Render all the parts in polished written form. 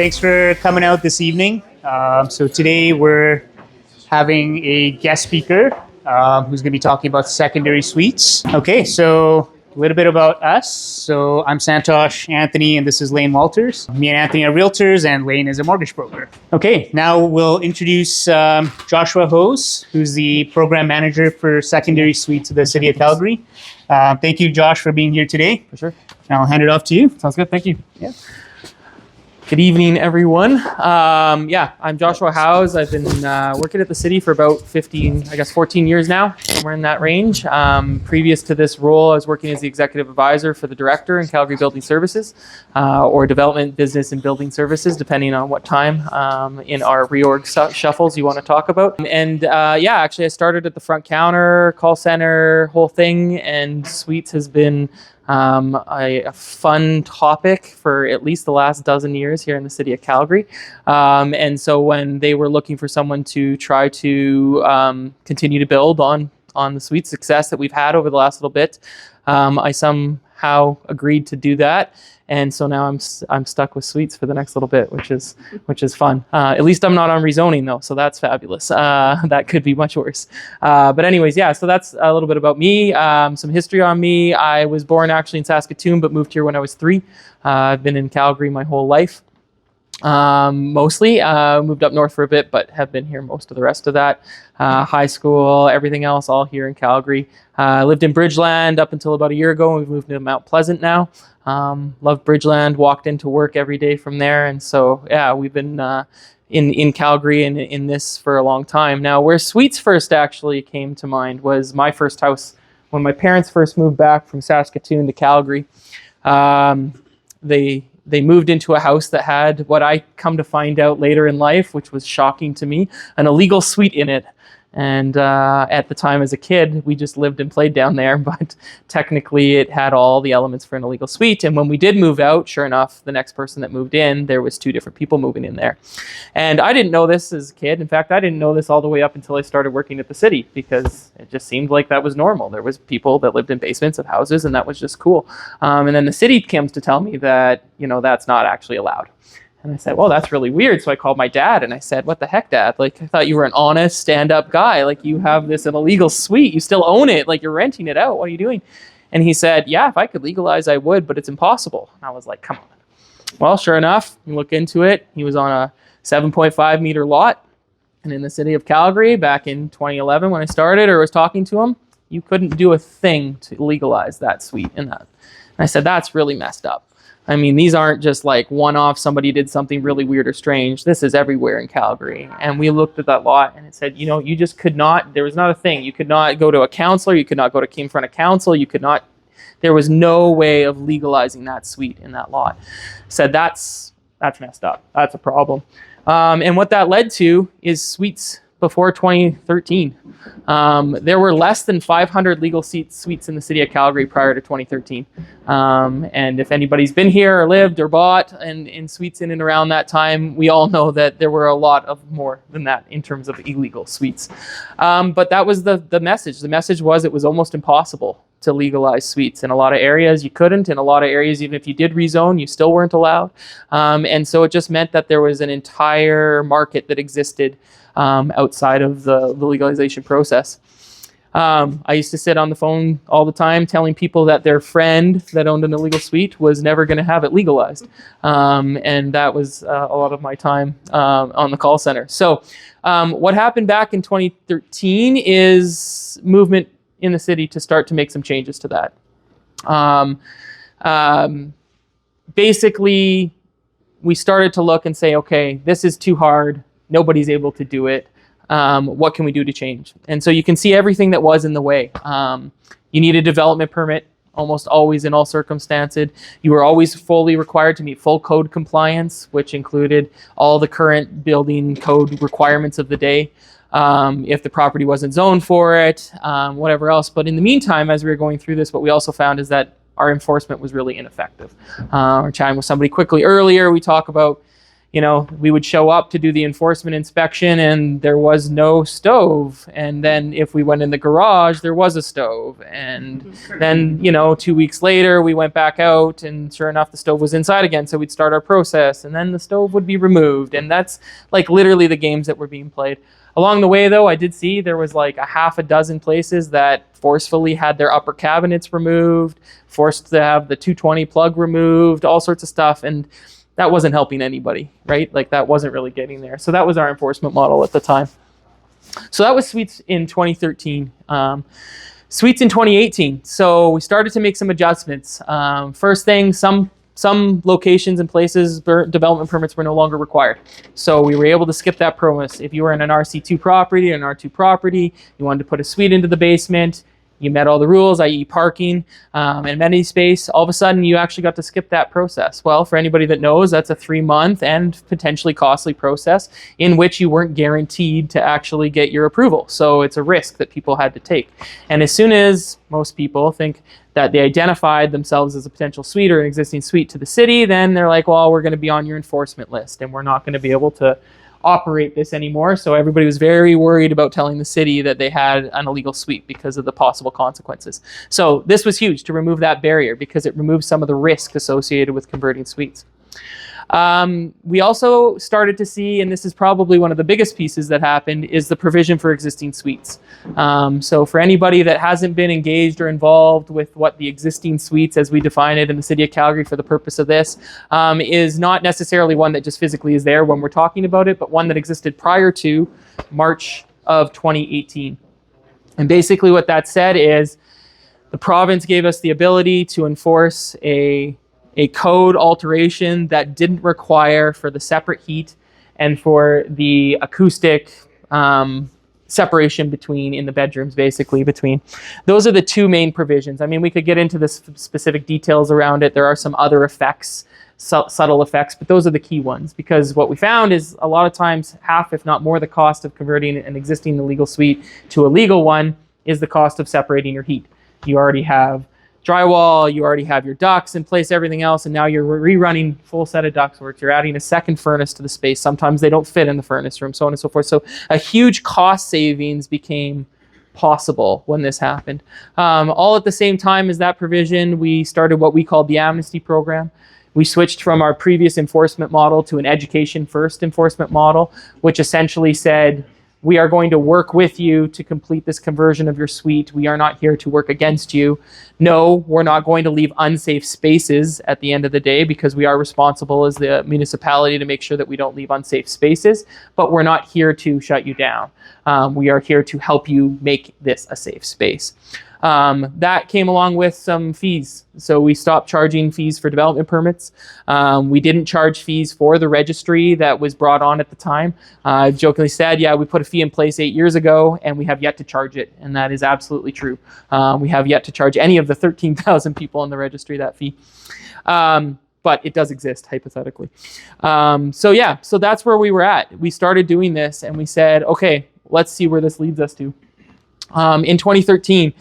Thanks for coming out this evening. So today we're having a guest speaker who's going to be talking about secondary suites. Okay, so a little bit about us. So I'm Santhosh Anthony, and this is Layne Walters. Me and Anthony are realtors, and Layne is a mortgage broker. Okay, now we'll introduce Joshua Hose, who's the program manager for secondary suites of the City of Calgary. Thank you, Josh, for being here today. For sure. And I'll hand it off to you. Sounds good. Thank you. Yeah. Good evening, everyone. I'm Joshua Howes. I've been working at the city for about 14 years now. Somewhere in that range. Previous to this role, I was working as the executive advisor for the director in Calgary Building Services, or Development, Business, and Building Services, depending on what time in our reorg shuffles you want to talk about. And actually, I started at the front counter, call center, whole thing, and suites has been a fun topic for at least the last dozen years here in the city of Calgary. And so when they were looking for someone to try to continue to build on the suite success that we've had over the last little bit, I somehow agreed to do that. And so now I'm stuck with suites for the next little bit, which is fun. At least I'm not on rezoning though, so that's fabulous. That could be much worse. But anyways, so that's a little bit about me. Some history on me. I was born actually in Saskatoon, but moved here when I was 3. I've been in Calgary my whole life. Mostly moved up north for a bit, but have been here most of the rest of that. High school, everything else, all here in Calgary. Lived in Bridgeland up until about a year ago. We've moved to Mount Pleasant now. Love Bridgeland, walked into work every day from there. And so, we've been in Calgary and in this for a long time. Now, where suites first actually came to mind was my first house. When my parents first moved back from Saskatoon to Calgary, they moved into a house that had what I come to find out later in life, which was shocking to me, an illegal suite in it. And at the time as a kid, we just lived and played down there, but technically it had all the elements for an illegal suite. And when we did move out, sure enough, the next person that moved in, there was 2 different people moving in there. And I didn't know this as a kid. In fact, I didn't know this all the way up until I started working at the city, because it just seemed like that was normal. There was people that lived in basements of houses, and that was just cool. And then the city comes to tell me that, that's not actually allowed. And I said, well, that's really weird. So I called my dad and I said, what the heck, Dad? Like, I thought you were an honest, stand-up guy. Like, you have this an illegal suite. You still own it. Like, you're renting it out. What are you doing? And he said, yeah, if I could legalize, I would, but it's impossible. And I was like, come on. Well, sure enough, you look into it. He was on a 7.5 meter lot. And in the city of Calgary, back in 2011 when I started or was talking to him, you couldn't do a thing to legalize that suite in that. And I said, that's really messed up. I mean, these aren't just like one-off, somebody did something really weird or strange. This is everywhere in Calgary. And we looked at that lot and it said, you just could not, there was not a thing. You could not go to a counselor. You could not go to in front of council. You could not, there was no way of legalizing that suite in that lot. Said that's messed up. That's a problem. And what that led to is suites before 2013. There were less than 500 legal suites in the city of Calgary prior to 2013. And if anybody's been here or lived or bought in suites in and around that time, we all know that there were a lot of more than that in terms of illegal suites. But that was the message. The message was it was almost impossible to legalize suites. In a lot of areas you couldn't. In a lot of areas, even if you did rezone, you still weren't allowed. And so it just meant that there was an entire market that existed outside of the legalization process. I used to sit on the phone all the time telling people that their friend that owned an illegal suite was never going to have it legalized. And that was a lot of my time on the call center. So what happened back in 2013 is movement in the city to start to make some changes to that. Basically, we started to look and say, okay, this is too hard. Nobody's able to do it. What can we do to change? And so you can see everything that was in the way. You need a development permit, almost always in all circumstances. You were always fully required to meet full code compliance, which included all the current building code requirements of the day. If the property wasn't zoned for it, whatever else. But in the meantime, as we were going through this, what we also found is that our enforcement was really ineffective. We're chatting with somebody quickly earlier. We talk about we would show up to do the enforcement inspection and there was no stove. And then if we went in the garage, there was a stove. And then, 2 weeks later, we went back out and sure enough, the stove was inside again. So we'd start our process and then the stove would be removed. And that's like literally the games that were being played. Along the way, though, I did see there was like a half a dozen places that forcefully had their upper cabinets removed, forced to have the 220 plug removed, all sorts of stuff. And that wasn't helping anybody, right? Like that wasn't really getting there. So that was our enforcement model at the time. So that was suites in 2013. Suites in 2018. So we started to make some adjustments. First thing, some locations and places, development permits were no longer required. So we were able to skip that promise. If you were in an RC2 property, an R2 property, you wanted to put a suite into the basement, you met all the rules, i.e. parking and amenity space, all of a sudden you actually got to skip that process. Well, for anybody that knows, that's a 3-month and potentially costly process in which you weren't guaranteed to actually get your approval. So it's a risk that people had to take. And as soon as most people think that they identified themselves as a potential suite or an existing suite to the city, then they're like, well, we're going to be on your enforcement list and we're not going to be able to operate this anymore. So everybody was very worried about telling the city that they had an illegal suite because of the possible consequences. So this was huge to remove that barrier because it removes some of the risk associated with converting suites. We also started to see, and this is probably one of the biggest pieces that happened, is the provision for existing suites. So for anybody that hasn't been engaged or involved with what the existing suites, as we define it in the City of Calgary for the purpose of this, is not necessarily one that just physically is there when we're talking about it, but one that existed prior to March of 2018. And basically what that said is the province gave us the ability to enforce a code alteration that didn't require for the separate heat and for the acoustic separation between in the bedrooms, basically between. Those are the two main provisions. I mean, we could get into the specific details around it. There are some other effects, subtle effects, but those are the key ones, because what we found is a lot of times half, if not more, the cost of converting an existing illegal suite to a legal one is the cost of separating your heat. You already have drywall, you already have your ducts in place, everything else, and now you're rerunning full set of ductwork. You're adding a second furnace to the space. Sometimes they don't fit in the furnace room, so on and so forth. So a huge cost savings became possible when this happened. All at the same time as that provision, we started what we called the amnesty program. We switched from our previous enforcement model to an education first enforcement model, which essentially said, we are going to work with you to complete this conversion of your suite. We are not here to work against you. No, we're not going to leave unsafe spaces at the end of the day, because we are responsible as the municipality to make sure that we don't leave unsafe spaces, but we're not here to shut you down. We are here to help you make this a safe space. That came along with some fees. So we stopped charging fees for development permits. We didn't charge fees for the registry that was brought on at the time. I've jokingly said, yeah, we put a fee in place 8 years ago and we have yet to charge it. And that is absolutely true. We have yet to charge any of the 13,000 people on the registry that fee. But it does exist, hypothetically. So that's where we were at. We started doing this and we said, okay, let's see where this leads us to. In 2013,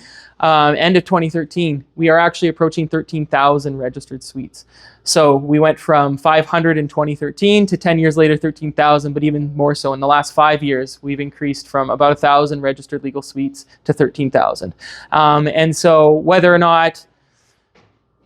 end of 2013, we are actually approaching 13,000 registered suites. So we went from 500 in 2013 to 10 years later, 13,000, but even more so in the last 5 years, we've increased from about 1,000 registered legal suites to 13,000. And so whether or not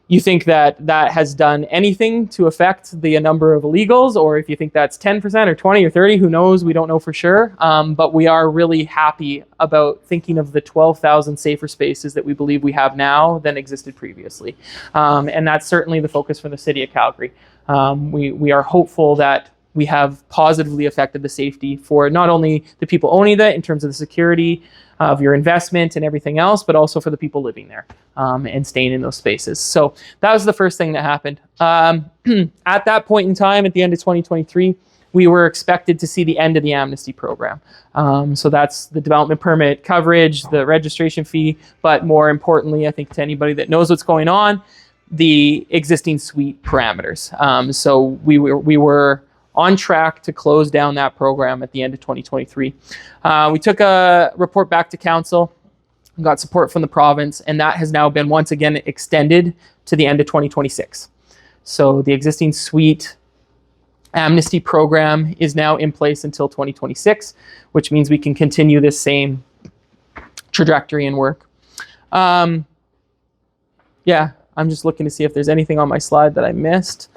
you think that that has done anything to affect the number of illegals, or if you think that's 10% or 20 or 30, who knows? We don't know for sure. But we are really happy about thinking of the 12,000 safer spaces that we believe we have now than existed previously. And that's certainly the focus for the City of Calgary. We are hopeful that we have positively affected the safety for not only the people owning that in terms of the security of your investment and everything else, but also for the people living there and staying in those spaces. So that was the first thing that happened. At that point in time, at the end of 2023, we were expected to see the end of the amnesty program. So that's the development permit coverage, the registration fee, but more importantly, I think to anybody that knows what's going on, the existing suite parameters. So we were on track to close down that program at the end of 2023. We took a report back to council, got support from the province, and that has now been once again extended to the end of 2026. So the existing suite amnesty program is now in place until 2026, which means we can continue this same trajectory and work. Yeah, I'm just looking to see if there's anything on my slide that I missed.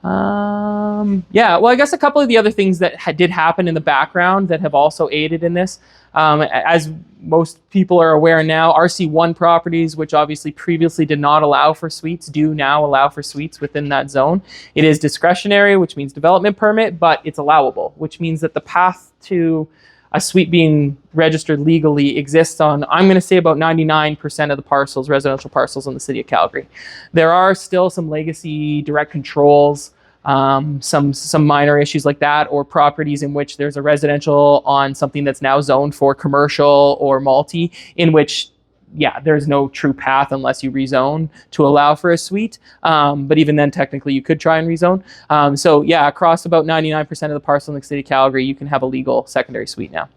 Yeah, well, I guess a couple of the other things that did happen in the background that have also aided in this. As most people are aware now, RC1 properties, which obviously previously did not allow for suites, do now allow for suites within that zone. It is discretionary, which means development permit, but it's allowable, which means that the path to a suite being registered legally exists on, I'm going to say, about 99% of the parcels, residential parcels in the City of Calgary. There are still some legacy direct controls, some minor issues like that, or properties in which there's a residential on something that's now zoned for commercial or multi, in which, yeah, there's no true path unless you rezone to allow for a suite. But even then, technically, you could try and rezone. So yeah, across about 99% of the parcel in the City of Calgary, you can have a legal secondary suite now.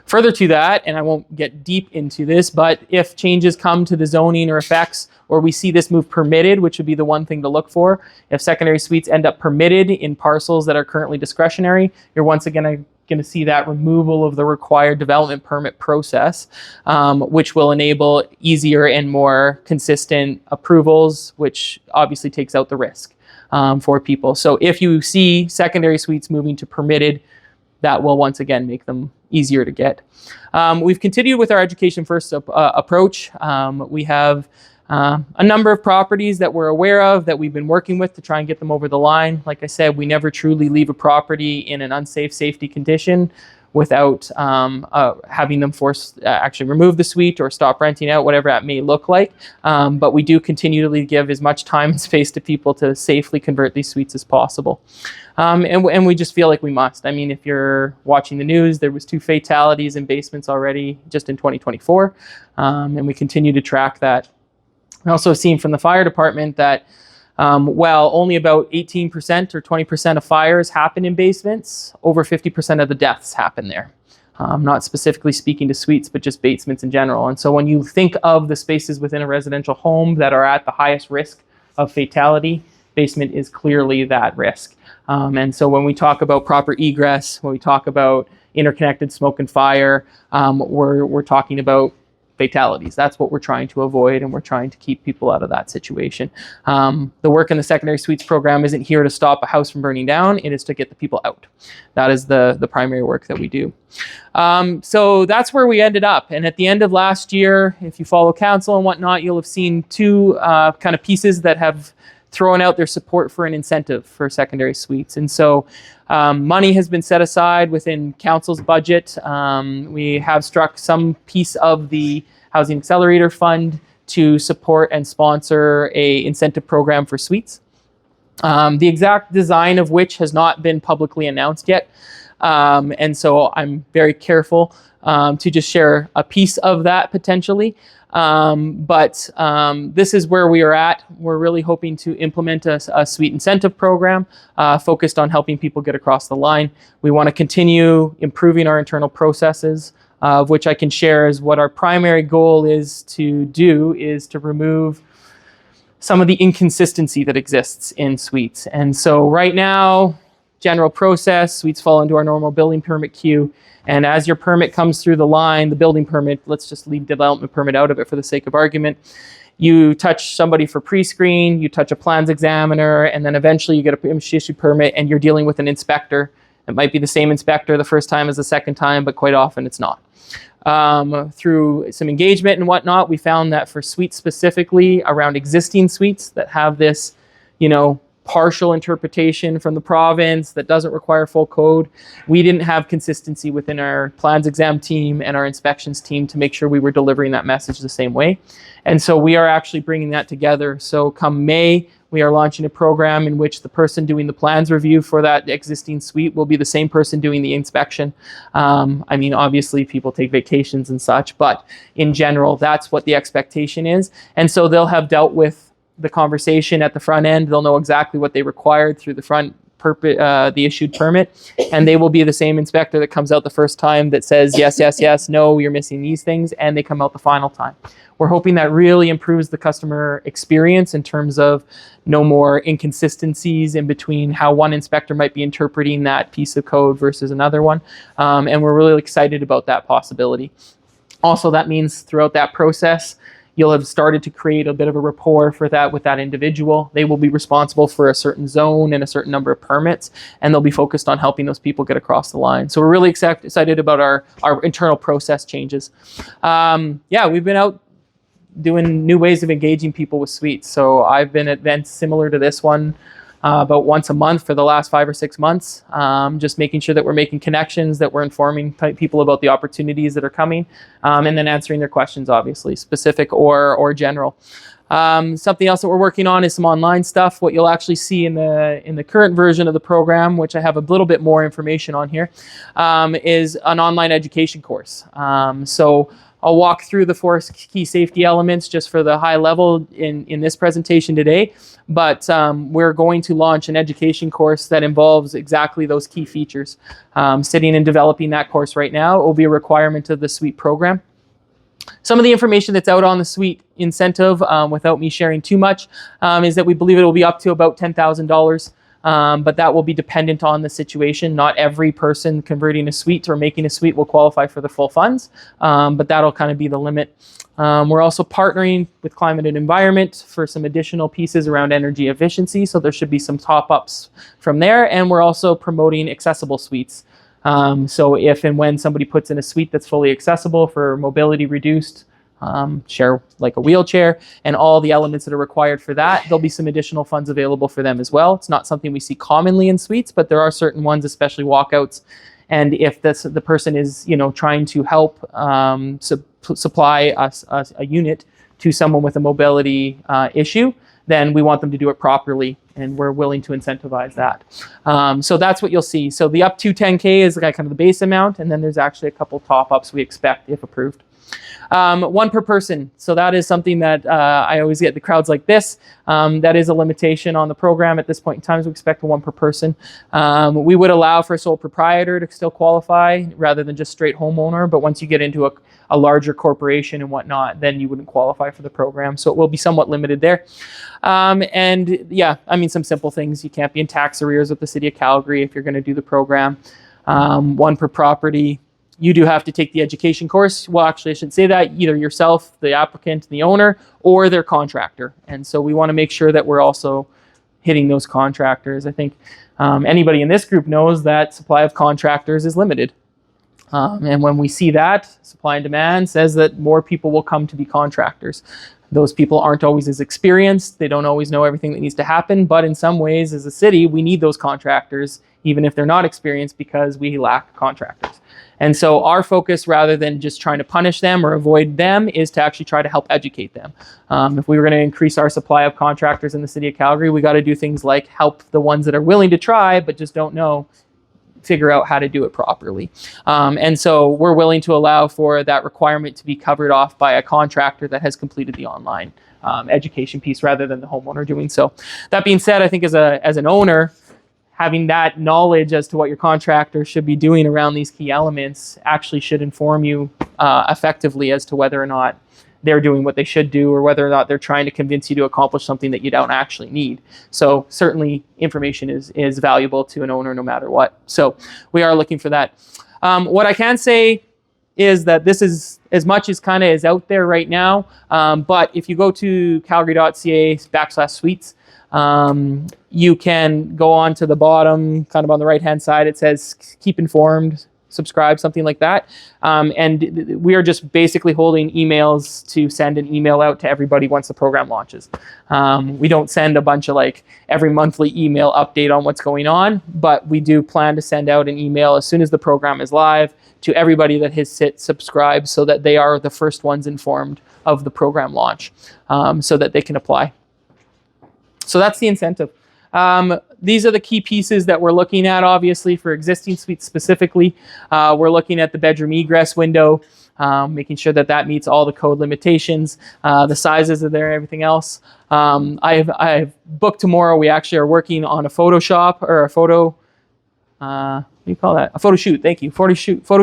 Further to that, and I won't get deep into this, but if changes come to the zoning or effects, or we see this move permitted, which would be the one thing to look for, if secondary suites end up permitted in parcels that are currently discretionary, you're once again going to see that removal of the required development permit process, which will enable easier and more consistent approvals, which obviously takes out the risk for people. So if you see secondary suites moving to permitted, that will once again make them easier to get. We've continued with our education first approach. We have a number of properties that we're aware of that we've been working with to try and get them over the line. Like I said, we never truly leave a property in an unsafe safety condition without having them actually remove the suite or stop renting out, whatever that may look like. But we do continually give as much time and space to people to safely convert these suites as possible. And we just feel like we must. I mean, if you're watching the news, there was 2 fatalities in basements already just in 2024, and we continue to track that. We also have seen from the fire department that while only about 18% or 20% of fires happen in basements, over 50% of the deaths happen there. Not specifically speaking to suites, but just basements in general. And so when you think of the spaces within a residential home that are at the highest risk of fatality, basement is clearly that risk. And so when we talk about proper egress, when we talk about interconnected smoke and fire, we're talking about fatalities. That's what we're trying to avoid, and we're trying to keep people out of that situation. The work in the secondary suites program isn't here to stop a house from burning down. It is to get the people out. That is the primary work that we do. So that's where we ended up. And at the end of last year, if you follow council and whatnot, you'll have seen 2 kind of pieces that have thrown out their support for an incentive for secondary suites. And so money has been set aside within council's budget. We have struck some piece of the Housing Accelerator Fund to support and sponsor a incentive program for suites. The exact design of which has not been publicly announced yet. And so I'm very careful to just share a piece of that potentially. But this is where we are at. We're really hoping to implement a suite incentive program focused on helping people get across the line. We want to continue improving our internal processes, of which I can share is what our primary goal is to do is to remove some of the inconsistency that exists in suites. And so right now, general process, suites fall into our normal building permit queue. And as your permit comes through the line, the building permit, let's just leave development permit out of it for the sake of argument. You touch somebody for pre-screen, you touch a plans examiner, and then eventually you get a issue permit and you're dealing with an inspector. It might be the same inspector the first time as the second time, but quite often it's not. Through some engagement and whatnot, we found that for suites specifically around existing suites that have this, partial interpretation from the province that doesn't require full code, we didn't have consistency within our plans exam team and our inspections team to make sure we were delivering that message the same way. And so we are actually bringing that together. So come May, we are launching a program in which the person doing the plans review for that existing suite will be the same person doing the inspection. Obviously people take vacations and such, but in general, that's what the expectation is. And so they'll have dealt with the conversation at the front end. They'll know exactly what they required through the front the issued permit, and they will be the same inspector that comes out the first time that says yes, yes, yes, no, you're missing these things, and they come out the final time. We're hoping that really improves the customer experience in terms of no more inconsistencies in between how one inspector might be interpreting that piece of code versus another one. And we're really excited about that possibility. Also, that means throughout that process, you'll have started to create a bit of a rapport for that with that individual. They will be responsible for a certain zone and a certain number of permits, and they'll be focused on helping those people get across the line. So we're really excited about our internal process changes. Yeah, we've been out doing new ways of engaging people with suites. So I've been at events similar to this one about once a month for the last 5 or 6 months, just making sure that we're making connections, that we're informing people about the opportunities that are coming, and then answering their questions, obviously, specific or general. Something else that we're working on is some online stuff. What you'll actually see in the current version of the program, which I have a little bit more information on here, is an online education course. So I'll walk through the 4 key safety elements just for the high level in this presentation today, but we're going to launch an education course that involves exactly those key features. Sitting and developing that course right now. It will be a requirement of the suite program. Some of the information that's out on the suite incentive, without me sharing too much, is that we believe it will be up to about $10,000. But that will be dependent on the situation. Not every person converting a suite or making a suite will qualify for the full funds, but that'll kind of be the limit. We're also partnering with Climate and Environment for some additional pieces around energy efficiency, so there should be some top-ups from there, and we're also promoting accessible suites. So if and when somebody puts in a suite that's fully accessible for mobility reduced, share like a wheelchair and all the elements that are required for that, there'll be some additional funds available for them as well. It's not something we see commonly in suites, but there are certain ones, especially walkouts. And if the person is, trying to help supply a unit to someone with a mobility issue, then we want them to do it properly, and we're willing to incentivize that. So that's what you'll see. So the up to 10K is kind of the base amount, and then there's actually a couple top-ups we expect if approved. 1 per person. So that is something that I always get the crowds like this. That is a limitation on the program at this point in time. So we expect 1 per person. We would allow for a sole proprietor to still qualify rather than just straight homeowner. But once you get into a larger corporation and whatnot, then you wouldn't qualify for the program. So it will be somewhat limited there. And yeah, some simple things. You can't be in tax arrears with the City of Calgary if you're going to do the program. 1 per property. You do have to take the education course. Well, actually, I should say that either yourself, the applicant, the owner, or their contractor. And so we want to make sure that we're also hitting those contractors. I think anybody in this group knows that supply of contractors is limited. And when we see that, supply and demand says that more people will come to be contractors. Those people aren't always as experienced. They don't always know everything that needs to happen. But in some ways, as a city, we need those contractors, even if they're not experienced, because we lack contractors. And so our focus, rather than just trying to punish them or avoid them, is to actually try to help educate them. If we were going to increase our supply of contractors in the City of Calgary, we got to do things like help the ones that are willing to try but just don't know, figure out how to do it properly. And so we're willing to allow for that requirement to be covered off by a contractor that has completed the online education piece rather than the homeowner doing so. That being said, I think as an owner, having that knowledge as to what your contractor should be doing around these key elements actually should inform you effectively as to whether or not they're doing what they should do, or whether or not they're trying to convince you to accomplish something that you don't actually need. So certainly information is valuable to an owner no matter what. So we are looking for that. What I can say is that this is as much as kind of is out there right now. But if you go to calgary.ca/suites, you can go on to the bottom, kind of on the right-hand side, it says keep informed, subscribe, something like that. And we are just basically holding emails to send an email out to everybody once the program launches. We don't send a bunch of every monthly email update on what's going on, but we do plan to send out an email as soon as the program is live to everybody that has hit subscribe, so that they are the first ones informed of the program launch, so that they can apply. So that's the incentive. These are the key pieces that we're looking at, obviously, for existing suites specifically. We're looking at the bedroom egress window. making sure that that meets all the code limitations, the sizes are there, and everything else. I've booked tomorrow. We actually are working on a Photoshop or a photo. What do you call that? A photo shoot. Thank you. Photo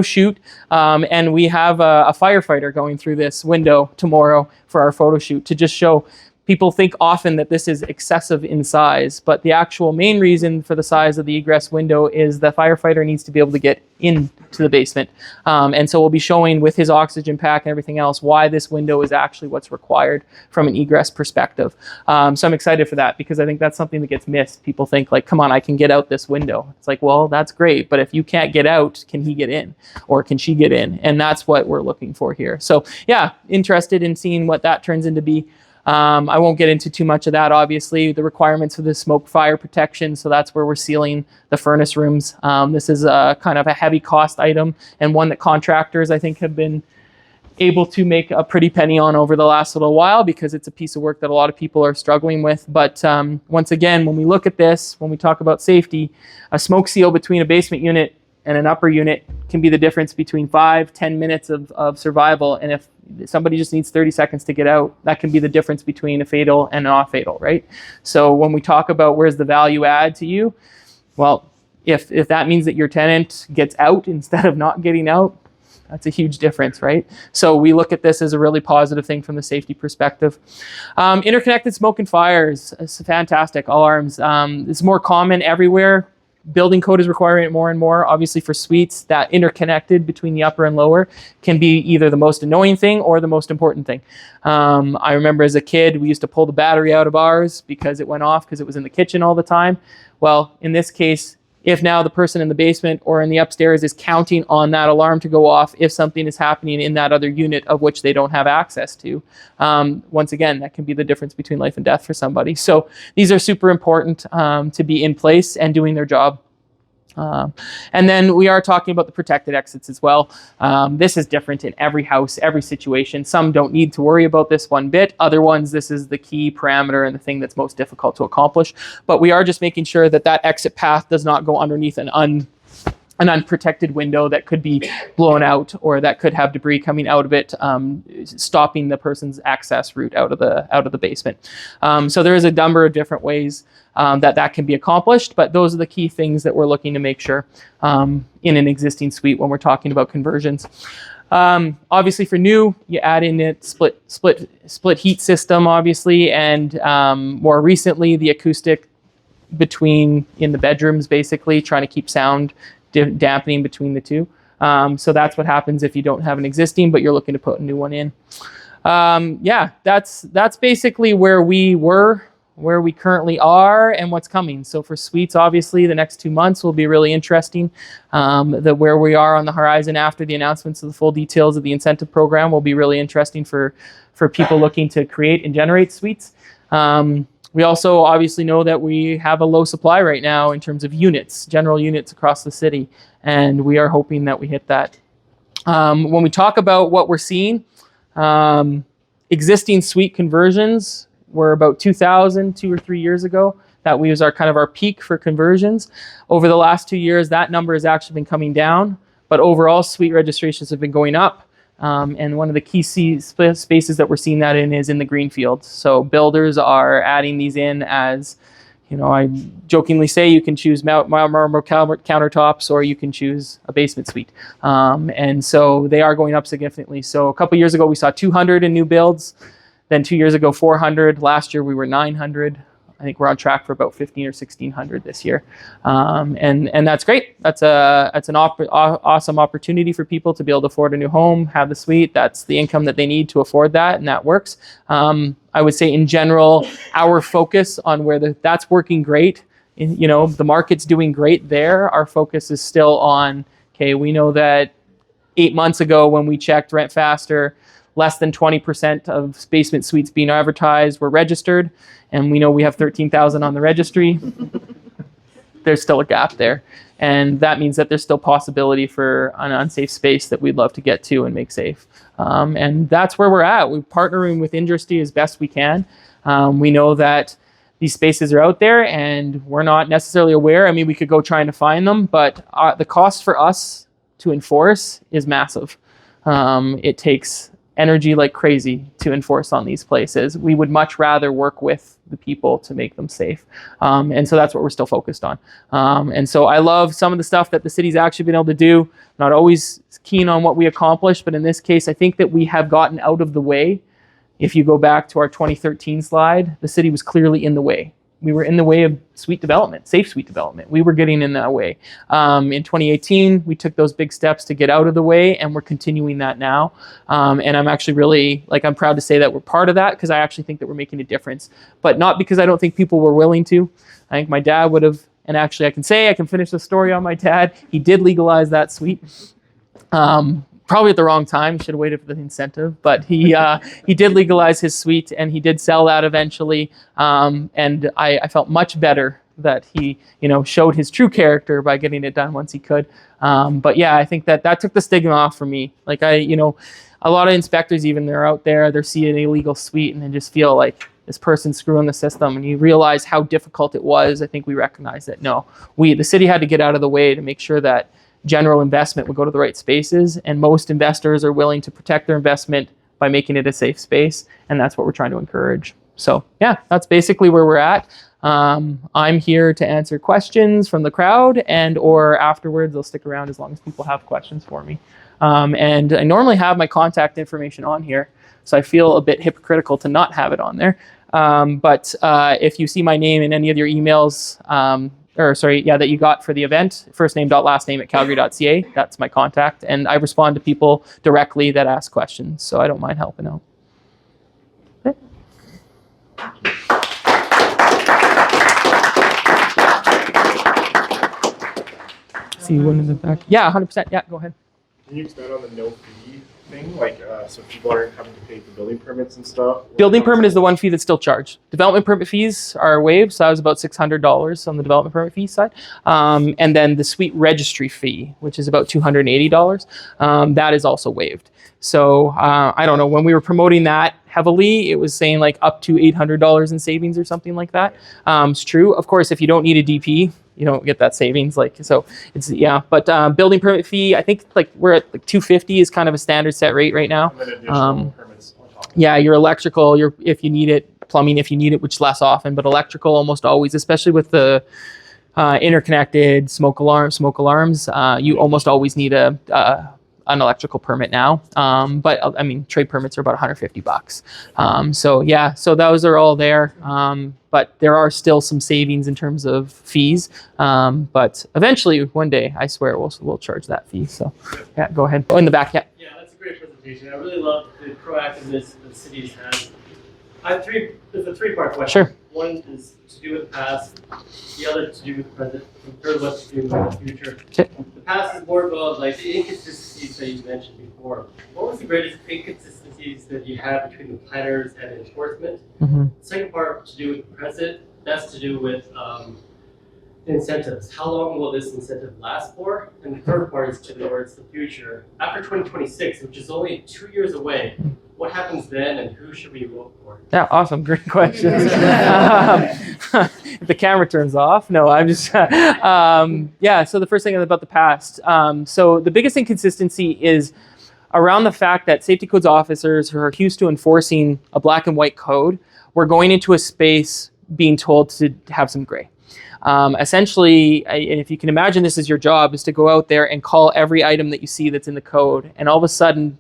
shoot. And we have a firefighter going through this window tomorrow for our photo shoot to just show. People think often that this is excessive in size, but the actual main reason for the size of the egress window is the firefighter needs to be able to get into the basement. And so we'll be showing with his oxygen pack and everything else why this window is actually what's required from an egress perspective. So I'm excited for that because I think that's something that gets missed. People think like, come on, I can get out this window. It's like, well, that's great, but if you can't get out, can he get in or can she get in? And that's what we're looking for here. So yeah, interested in seeing what that turns into be. I won't get into too much of that, obviously. The requirements for the smoke fire protection, so that's where we're sealing the furnace rooms. This is a kind of a heavy cost item and one that contractors, I think, have been able to make a pretty penny on over the last little while because it's a piece of work that a lot of people are struggling with. But once again, when we look at this, when we talk about safety, a smoke seal between a basement unit and an upper unit can be the difference between 5-10 minutes of survival. And if somebody just needs 30 seconds to get out, that can be the difference between a fatal and an off fatal, right? So when we talk about where's the value add to you, well, if that means that your tenant gets out instead of not getting out, that's a huge difference, right? So we look at this as a really positive thing from the safety perspective. Interconnected smoke and fires, it's fantastic, alarms. It's more common everywhere. Building code is requiring it more and more. Obviously for suites, that interconnected between the upper and lower can be either the most annoying thing or the most important thing. I remember as a kid, we used to pull the battery out of ours because it went off because it was in the kitchen all the time. Well, in this case, if now the person in the basement or in the upstairs is counting on that alarm to go off if something is happening in that other unit of which they don't have access to. Once again, that can be the difference between life and death for somebody. So these are super important to be in place and doing their job. And then we are talking about the protected exits as well. This is different in every house, every situation. Some don't need to worry about this one bit. Other ones, this is the key parameter and the thing that's most difficult to accomplish. But we are just making sure that that exit path does not go underneath an unprotected window that could be blown out or that could have debris coming out of it, stopping the person's access route out of the basement. So there is a number of different ways that can be accomplished, but those are the key things that we're looking to make sure in an existing suite when we're talking about conversions. Obviously for new, you add in it split heat system, obviously, and more recently the acoustic in the bedrooms, basically trying to keep sound dampening between the two. So that's what happens if you don't have an existing, but you're looking to put a new one in. Yeah, that's basically where we were, where we currently are, and what's coming. So for suites, obviously, the next 2 months will be really interesting. Where we are on the horizon after the announcements of the full details of the incentive program will be really interesting for people looking to create and generate suites. We also obviously know that we have a low supply right now in terms of units, general units across the city, and we are hoping that we hit that. When we talk about what we're seeing, existing suite conversions were about 2,000 2 or 3 years ago. That was our peak for conversions. Over the last 2 years, that number has actually been coming down, but overall suite registrations have been going up. And one of the key spaces that we're seeing that in is in the greenfields. So builders are adding these in as, I jokingly say you can choose marble countertops or you can choose a basement suite. And so they are going up significantly. So a couple years ago, we saw 200 in new builds. Then 2 years ago, 400. Last year, we were 900. I think we're on track for about 15 or 1,600 this year. And that's great. That's an awesome opportunity for people to be able to afford a new home, have the suite. That's the income that they need to afford that, and that works. I would say in general, our focus on where that's working great. The market's doing great there. Our focus is still on, okay, we know that 8 months ago when we checked Rent Faster, less than 20% of basement suites being advertised were registered, and we know we have 13,000 on the registry. There's still a gap there, and that means that there's still possibility for an unsafe space that we'd love to get to and make safe. And that's where we're at. We're partnering with industry as best we can. We know that these spaces are out there, and we're not necessarily aware. I mean, we could go trying to find them, but the cost for us to enforce is massive. It takes energy like crazy to enforce on these places. We would much rather work with the people to make them safe. And so that's what we're still focused on. And so I love some of the stuff that the city's actually been able to do. Not always keen on what we accomplish, but in this case, I think that we have gotten out of the way. If you go back to our 2013 slide, the city was clearly in the way. We were in the way of suite development, safe suite development. We were getting in that way. In 2018, we took those big steps to get out of the way, and we're continuing that now. And I'm actually really, I'm proud to say that we're part of that, because I actually think that we're making a difference. But not because I don't think people were willing to. I think my dad would have, and actually I can finish the story on my dad. He did legalize that suite. Probably at the wrong time. Should have waited for the incentive, but he did legalize his suite, and he did sell that eventually. And I felt much better that he, showed his true character by getting it done once he could. But yeah, I think that took the stigma off for me. A lot of inspectors, even they're out there, they're seeing an illegal suite and they just feel like this person's screwing the system. And you realize how difficult it was. I think we recognize that the city had to get out of the way to make sure that general investment would go to the right spaces, and most investors are willing to protect their investment by making it a safe space, and that's what we're trying to encourage. So yeah, that's basically where we're at. I'm here to answer questions from the crowd, and or afterwards I'll stick around as long as people have questions for me. And I normally have my contact information on here, so I feel a bit hypocritical to not have it on there. But if you see my name in any of your emails, that you got for the event, firstname.lastname@calgary.ca. That's my contact. And I respond to people directly that ask questions, so I don't mind helping out. Okay. See one in the back. Yeah, 100%. Yeah, go ahead. Can you expand on the no fee thing? So people aren't having to pay for building permits and stuff? Building permit is the one fee that's still charged. Development permit fees are waived, so that was about $600 on the development permit fee side. And then the suite registry fee, which is about $280, that is also waived. So I don't know, when we were promoting that heavily, it was saying up to $800 in savings or something like that. It's true. Of course, if you don't need a DP, you don't get that savings. So it's, yeah. But building permit fee, I think we're at $250 is kind of a standard set rate right now. And then additional permits on top of yeah, your electrical, if you need it, plumbing if you need it, which less often, but electrical almost always, especially with the interconnected smoke alarms, you almost always need an electrical permit now. But I mean, trade permits are about $150. So yeah, so those are all there. But there are still some savings in terms of fees. But eventually, one day, I swear, we'll charge that fee. So yeah, go ahead. Oh, in the back, yeah. Yeah, that's a great presentation. I really love the proactiveness that cities have. There's a three-part question. Sure. One is to do with the past, the other to do with the present, and the third one to do with the future. Okay. The past is more about the inconsistencies that you mentioned before. What was the greatest inconsistencies that you had between the planners and enforcement? Mm-hmm. The second part to do with the present, that's to do with incentives. How long will this incentive last for? And the third part is towards the future. After 2026, which is only 2 years away, what happens then and who should we vote for? Yeah, awesome. Great questions. If the camera turns off. No, I'm just, yeah, so the first thing about the past. So the biggest inconsistency is around the fact that safety codes officers who are used to enforcing a black and white code were going into a space being told to have some gray. Essentially, and if you can imagine this is your job, is to go out there and call every item that you see that's in the code. And all of a sudden,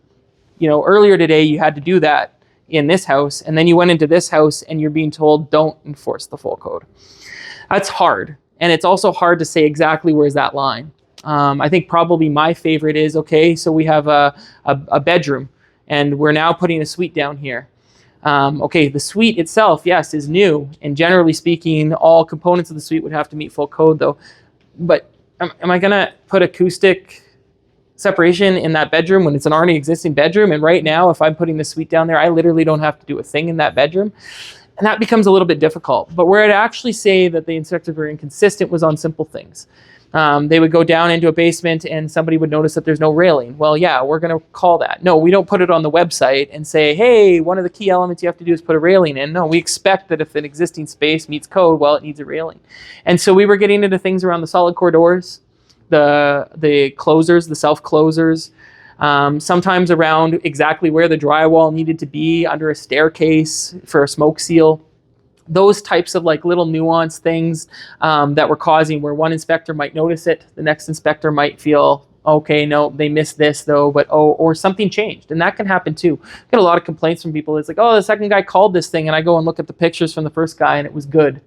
earlier today you had to do that in this house, and then you went into this house and you're being told don't enforce the full code. That's hard. And it's also hard to say exactly where's that line. I think probably my favorite is, okay, so we have a bedroom and we're now putting a suite down here. Okay, the suite itself, yes, is new. And generally speaking, all components of the suite would have to meet full code though. But am I gonna put acoustic separation in that bedroom when it's an already existing bedroom? And right now, if I'm putting the suite down there, I literally don't have to do a thing in that bedroom. And that becomes a little bit difficult. But where I'd actually say that the inspectors were inconsistent was on simple things. They would go down into a basement and somebody would notice that there's no railing. Well, yeah, we're going to call that. No, we don't put it on the website and say, hey, one of the key elements you have to do is put a railing in. No, we expect that if an existing space meets code, well, it needs a railing. And so we were getting into things around the solid core doors, the closers, the self-closers, sometimes around exactly where the drywall needed to be under a staircase for a smoke seal. Those types of like little nuanced things that were causing where one inspector might notice it, the next inspector might feel, okay, no, they missed this though, but or something changed. And that can happen too. I get a lot of complaints from people. It's like, oh, the second guy called this thing, and I go and look at the pictures from the first guy and it was good.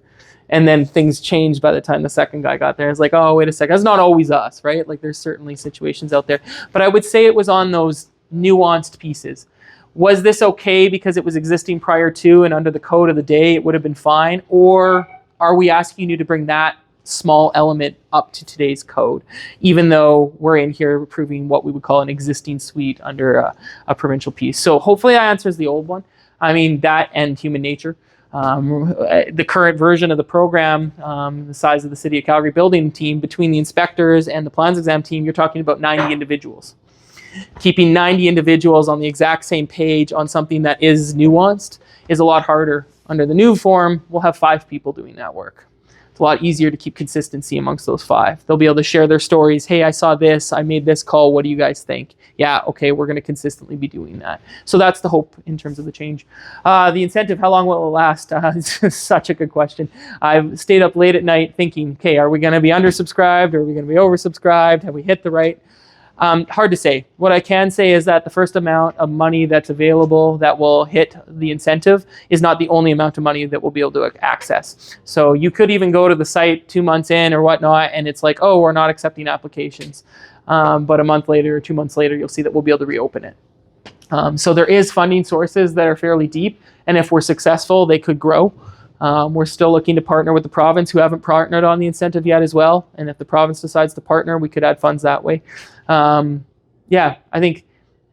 And then things changed by the time the second guy got there. It's like, oh, wait a second. That's not always us, right? Like there's certainly situations out there. But I would say it was on those nuanced pieces. Was this okay because it was existing prior to and under the code of the day, it would have been fine? Or are we asking you to bring that small element up to today's code, even though we're in here approving what we would call an existing suite under a provincial piece? So hopefully that answers the old one. I mean, that and human nature. The current version of the program, the size of the City of Calgary building team, between the inspectors and the plans exam team, you're talking about 90 individuals. Keeping 90 individuals on the exact same page on something that is nuanced is a lot harder. Under the new form, we'll have 5 people doing that work. It's a lot easier to keep consistency amongst those 5. They'll be able to share their stories. Hey, I saw this, I made this call, what do you guys think? Yeah, okay, we're going to consistently be doing that. So that's the hope in terms of the change. The incentive, how long will it last? It's such a good question. I've stayed up late at night thinking, okay, are we going to be undersubscribed? Are we going to be oversubscribed? Have we hit the right? Hard to say. What I can say is that the first amount of money that's available that will hit the incentive is not the only amount of money that we'll be able to access. So you could even go to the site 2 months in or whatnot, and it's like, oh, we're not accepting applications. But a month later or 2 months later, you'll see that we'll be able to reopen it. So there is funding sources that are fairly deep, and if we're successful, they could grow. We're still looking to partner with the province, who haven't partnered on the incentive yet as well. And if the province decides to partner, we could add funds that way. Yeah, I think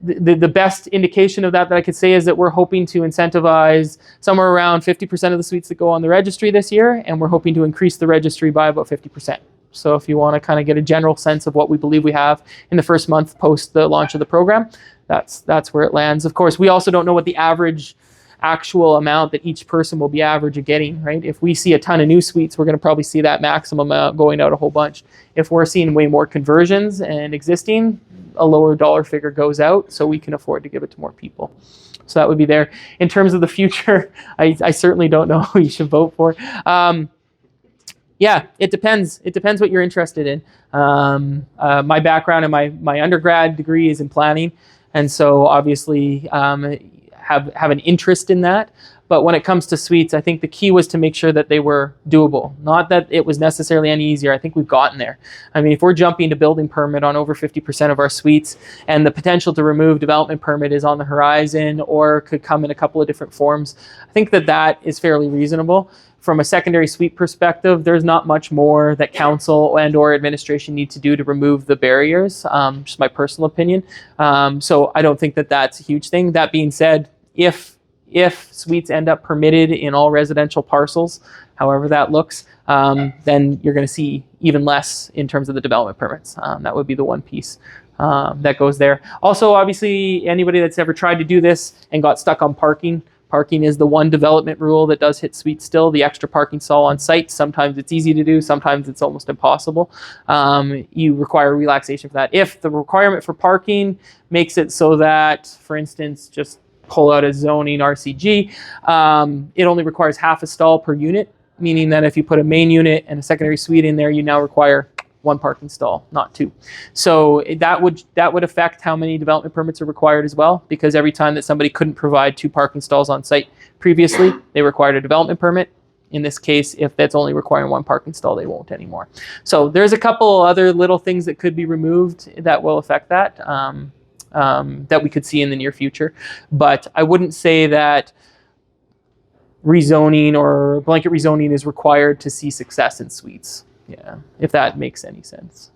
the best indication of that I could say is that we're hoping to incentivize somewhere around 50% of the suites that go on the registry this year, and we're hoping to increase the registry by about 50%. So if you want to kind of get a general sense of what we believe we have in the first month post the launch of the program, that's where it lands. Of course, we also don't know what the average actual amount that each person will be average of getting, right? If we see a ton of new suites, we're going to probably see that maximum amount going out a whole bunch. If we're seeing way more conversions and existing, a lower dollar figure goes out, so we can afford to give it to more people. So that would be there. In terms of the future, I certainly don't know who you should vote for. Yeah, it depends. It depends what you're interested in. My background and my undergrad degree is in planning, and so obviously have an interest in that. But when it comes to suites, I think the key was to make sure that they were doable. Not that it was necessarily any easier. I think we've gotten there. I mean, if we're jumping to building permit on over 50% of our suites, and the potential to remove development permit is on the horizon or could come in a couple of different forms, I think that is fairly reasonable. From a secondary suite perspective, there's not much more that council and or administration need to do to remove the barriers, just my personal opinion. So I don't think that's a huge thing. That being said, if suites end up permitted in all residential parcels, however that looks, then you're going to see even less in terms of the development permits. That would be the one piece that goes there. Also, obviously, anybody that's ever tried to do this and got stuck on parking, parking is the one development rule that does hit suites still, the extra parking stall on site. Sometimes it's easy to do, sometimes it's almost impossible. You require relaxation for that. If the requirement for parking makes it so that, for instance, just pull out a zoning RCG, it only requires half a stall per unit, meaning that if you put a main unit and a secondary suite in there, you now require 1 parking stall, not 2. So that would affect how many development permits are required as well, because every time that somebody couldn't provide 2 parking stalls on site previously, they required a development permit. In this case, if that's only requiring 1 parking stall, they won't anymore. So there's a couple other little things that could be removed that will affect that, that we could see in the near future. But I wouldn't say that rezoning or blanket rezoning is required to see success in suites. Yeah, if that makes any sense.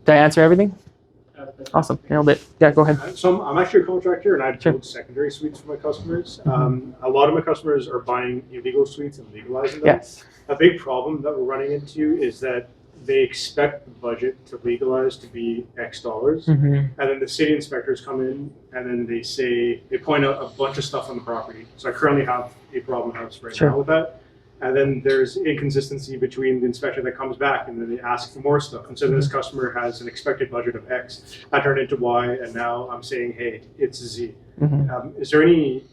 Did I answer everything? Awesome, nailed it. Yeah, go ahead. So I'm actually a contractor, and I Sure. build secondary suites for my customers. A lot of my customers are buying illegal suites and legalizing them. Yes. A big problem that we're running into is that they expect the budget to legalize to be X dollars, and then the city inspectors come in and then they point out a bunch of stuff on the property. So I currently have a problem house right Sure. now with that. And then there's inconsistency between the inspector that comes back and then they ask for more stuff. And so this customer has an expected budget of X. I turned into Y and now I'm saying, hey, it's Z. Is there any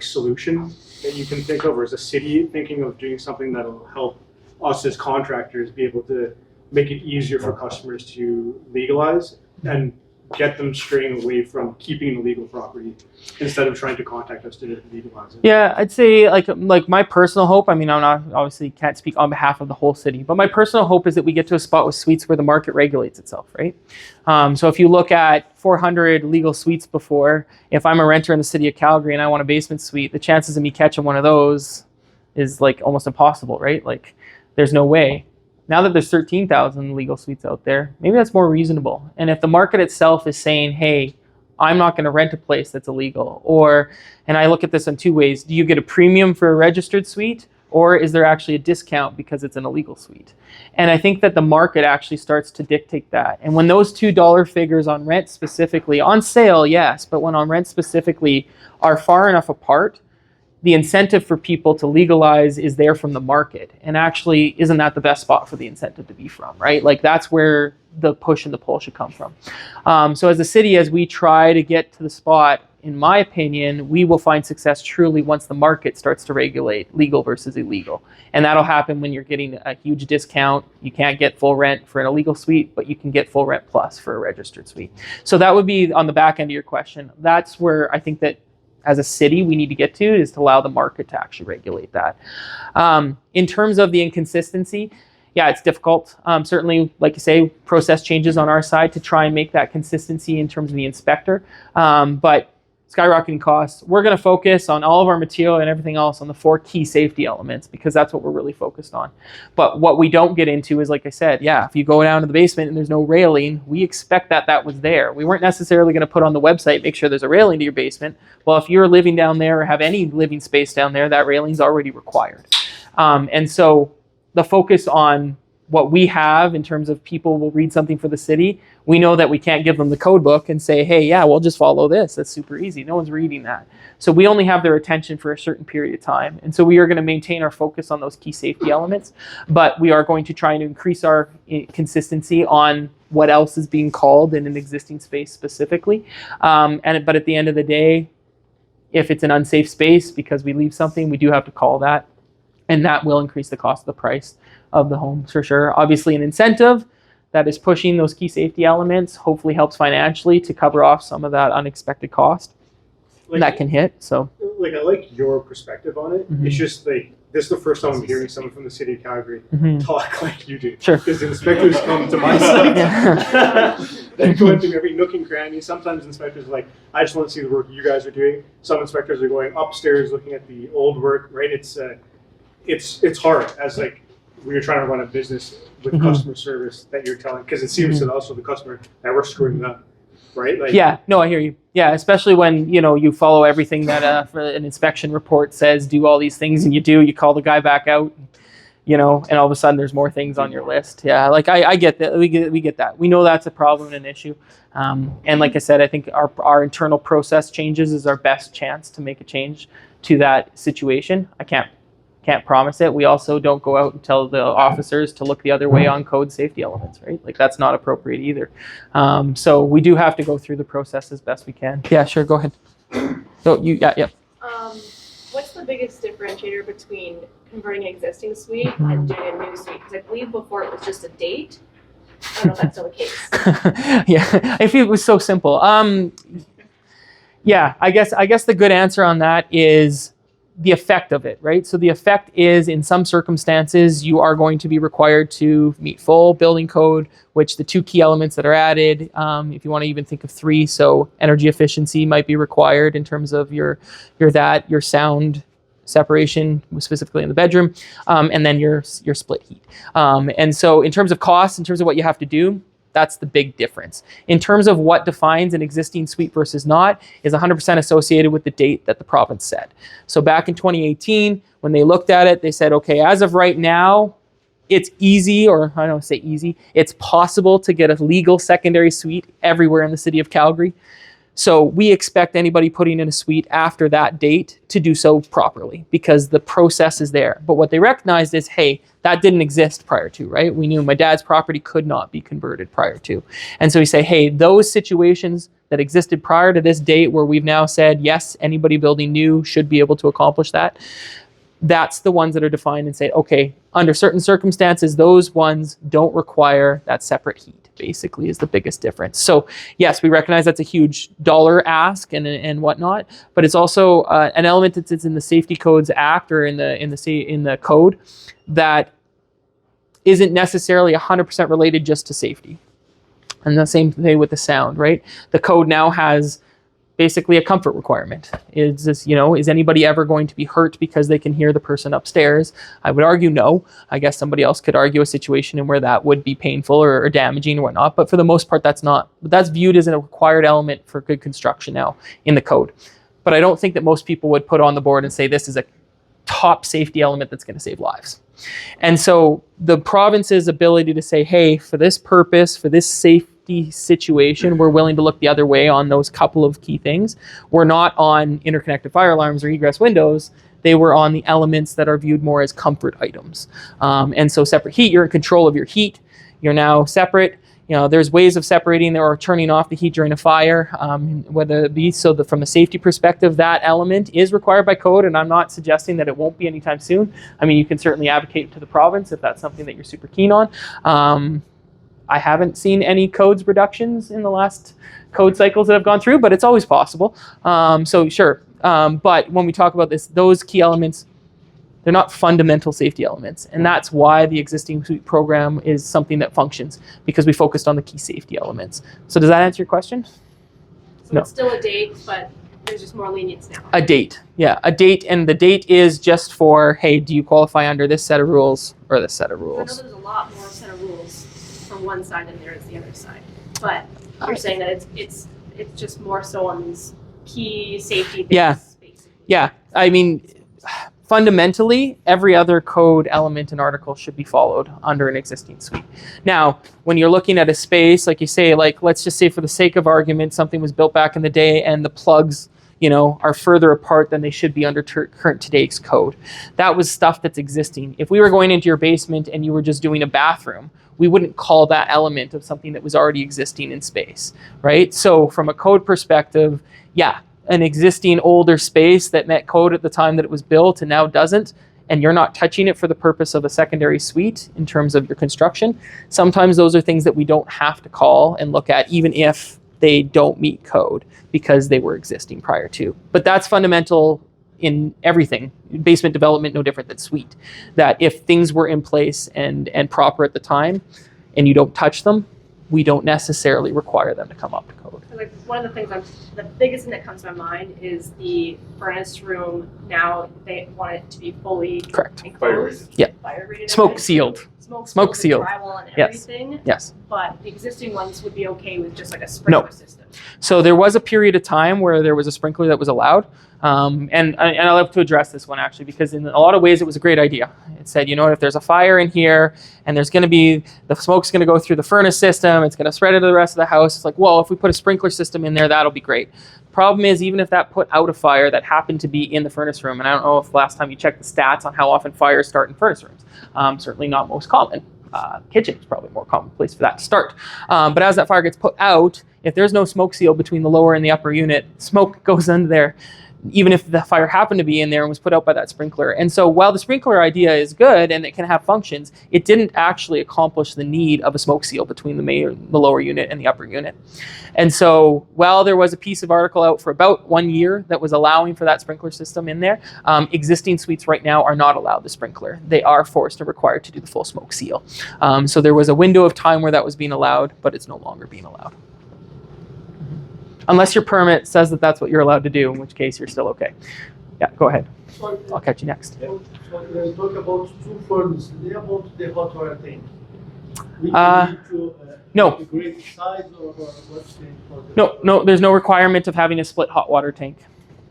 solution that you can think of, or is the city thinking of doing something that'll help us as contractors be able to make it easier for customers to legalize and get them straying away from keeping illegal property instead of trying to contact us to legalize it? Yeah, I'd say like my personal hope, I mean, I'm not, obviously can't speak on behalf of the whole city, but my personal hope is that we get to a spot with suites where the market regulates itself, right? So if you look at 400 legal suites before, if I'm a renter in the city of Calgary and I want a basement suite, the chances of me catching one of those is like almost impossible, right? Like there's no way. Now that there's 13,000 legal suites out there, maybe that's more reasonable. And if the market itself is saying, hey, I'm not going to rent a place that's illegal, and I look at this in two ways. Do you get a premium for a registered suite, or is there actually a discount because it's an illegal suite? And I think that the market actually starts to dictate that. And when those $2 figures on rent specifically, on sale, yes, but when on rent specifically are far enough apart, the incentive for people to legalize is there from the market. And actually, isn't that the best spot for the incentive to be from, right? Like that's where the push and the pull should come from. So as a city, as we try to get to the spot, in my opinion, we will find success truly once the market starts to regulate legal versus illegal. And that'll happen when you're getting a huge discount. You can't get full rent for an illegal suite, but you can get full rent plus for a registered suite. So that would be on the back end of your question. That's where I think that as a city, we need to get to, is to allow the market to actually regulate that. In terms of the inconsistency, yeah, it's difficult. Certainly, like you say, process changes on our side to try and make that consistency in terms of the inspector. But skyrocketing costs, we're going to focus on all of our material and everything else on the 4 key safety elements, because that's what we're really focused on. But what we don't get into is, like I said, yeah, if you go down to the basement and there's no railing, we expect that that was there. We weren't necessarily going to put on the website, make sure there's a railing to your basement. Well, if you're living down there or have any living space down there, that railing's already required. And so the focus on what we have in terms of people will read something for the city, we know that we can't give them the code book and say, hey, yeah, we'll just follow this. That's super easy. No one's reading that. So we only have their attention for a certain period of time. And so we are going to maintain our focus on those key safety elements, but we are going to try and increase our consistency on what else is being called in an existing space specifically. But at the end of the day, if it's an unsafe space because we leave something, we do have to call that. And that will increase the cost of the price of the home for sure. Obviously, an incentive that is pushing those key safety elements hopefully helps financially to cover off some of that unexpected cost that can hit. So, I like your perspective on it. It's just this is the first time I'm hearing someone from the City of Calgary talk like you do. Sure. Because the inspectors come to my site. They go into every nook and cranny. Sometimes inspectors are like, I just want to see the work you guys are doing. Some inspectors are going upstairs looking at the old work, right? It's hard as we are trying to run a business with customer service that you're telling, because it seems to also the customer that we're screwing up, right? Yeah, no, I hear you. Yeah, especially when you follow everything that for an inspection report says do all these things, and you call the guy back out, and all of a sudden there's more things on your list. Yeah, I get that. We get that. We know that's a problem and an issue. And like I said, I think our internal process changes is our best chance to make a change to that situation. I can't promise it. We also don't go out and tell the officers to look the other way on code safety elements, right? That's not appropriate either. So we do have to go through the process as best we can. Yeah, sure, go ahead. So yeah. What's the biggest differentiator between converting an existing suite and doing a new suite? Because I believe before it was just a date. I don't know if that's still the case. Yeah, if it was so simple. Yeah, I guess the good answer on that is the effect of it, right? So the effect is, in some circumstances, you are going to be required to meet full building code, which the 2 key elements that are added, if you want to even think of 3, so energy efficiency might be required in terms of your sound separation, specifically in the bedroom, and then your split heat. And so in terms of cost, in terms of what you have to do, that's the big difference. In terms of what defines an existing suite versus not is 100% associated with the date that the province said. So back in 2018, when they looked at it, they said, okay, as of right now, it's easy, or I don't say easy, it's possible to get a legal secondary suite everywhere in the city of Calgary. So we expect anybody putting in a suite after that date to do so properly because the process is there. But what they recognized is, hey, that didn't exist prior to, right? We knew my dad's property could not be converted prior to. And so we say, hey, those situations that existed prior to this date where we've now said, yes, anybody building new should be able to accomplish that. That's the ones that are defined and say, okay, under certain circumstances, those ones don't require that separate heat, basically, is the biggest difference. So yes, we recognize that's a huge dollar ask and whatnot, but it's also an element that sits in the Safety Codes Act or in the code that isn't necessarily 100% related just to safety. And the same thing with the sound, right? The code now has basically a comfort requirement. Is this, is anybody ever going to be hurt because they can hear the person upstairs? I would argue no. I guess somebody else could argue a situation in where that would be painful or damaging or whatnot. But for the most part, that's viewed as a required element for good construction now in the code. But I don't think that most people would put on the board and say this is a top safety element that's going to save lives. And so the province's ability to say, hey, for this purpose, for this safety situation, we're willing to look the other way on those couple of key things. We're not on interconnected fire alarms or egress windows. They were on the elements that are viewed more as comfort items. And so separate heat, you're in control of your heat. You're now separate. There's ways of separating or turning off the heat during a fire, whether it be from the safety perspective, that element is required by code, and I'm not suggesting that it won't be anytime soon. I mean, you can certainly advocate to the province if that's something that you're super keen on. I haven't seen any codes reductions in the last code cycles that I've gone through, but it's always possible. So sure. But when we talk about those key elements, they're not fundamental safety elements. And that's why the existing suite program is something that functions, because we focused on the key safety elements. So does that answer your question? So No. it's still a date, but there's just more lenience now. A date. Yeah, a date. And the date is just for, hey, do you qualify under this set of rules or this set of I know rules? there's a lot more set of rules from one side than there is the other side. But you're saying that it's just more so on these key safety things. Yeah. Basically. Yeah. I mean, fundamentally, every other code element and article should be followed under an existing suite. Now, when you're looking at a space, like you say, let's just say for the sake of argument, something was built back in the day and the plugs, are further apart than they should be under current today's code. That was stuff that's existing. If we were going into your basement and you were just doing a bathroom, we wouldn't call that element of something that was already existing in space, right? So from a code perspective, yeah, an existing older space that met code at the time that it was built and now doesn't, and you're not touching it for the purpose of a secondary suite in terms of your construction, sometimes those are things that we don't have to call and look at, even if they don't meet code because they were existing prior to. But that's fundamental in everything. Basement development, no different than suite. That if things were in place and proper at the time and you don't touch them, we don't necessarily require them to come up to code. One of the things, the biggest thing that comes to my mind is the furnace room. Now they want it to be fully Correct. enclosed. Yeah. Fire rated. Smoke sealed. Smoke sealed. Drywall and Yes. everything. Yes. But the existing ones would be okay with just like a sprinkler system. So there was a period of time where there was a sprinkler that was allowed. And I'll have to address this one actually, because in a lot of ways it was a great idea. It said, if there's a fire in here and there's going to be, the smoke's going to go through the furnace system, it's going to spread into the rest of the house. It's like, well, if we put a sprinkler system in there, that'll be great. Problem is, even if that put out a fire that happened to be in the furnace room, and I don't know if last time you checked the stats on how often fires start in furnace rooms, certainly not most common. Kitchen is probably a more common place for that to start. But as that fire gets put out, if there's no smoke seal between the lower and the upper unit, smoke goes under there, even if the fire happened to be in there and was put out by that sprinkler. And so while the sprinkler idea is good and it can have functions, it didn't actually accomplish the need of a smoke seal between the lower unit and the upper unit. And so while there was a piece of article out for about 1 year that was allowing for that sprinkler system in there, existing suites right now are not allowed the sprinkler. They are forced and required to do the full smoke seal. So there was a window of time where that was being allowed, but it's no longer being allowed. Unless your permit says that that's what you're allowed to do, in which case you're still okay. Yeah, go ahead. I'll catch you next. So let's talk about two furnaces. They about the hot water tank. We need to no. upgrade the size or what's the No, there's no requirement of having a split hot water tank.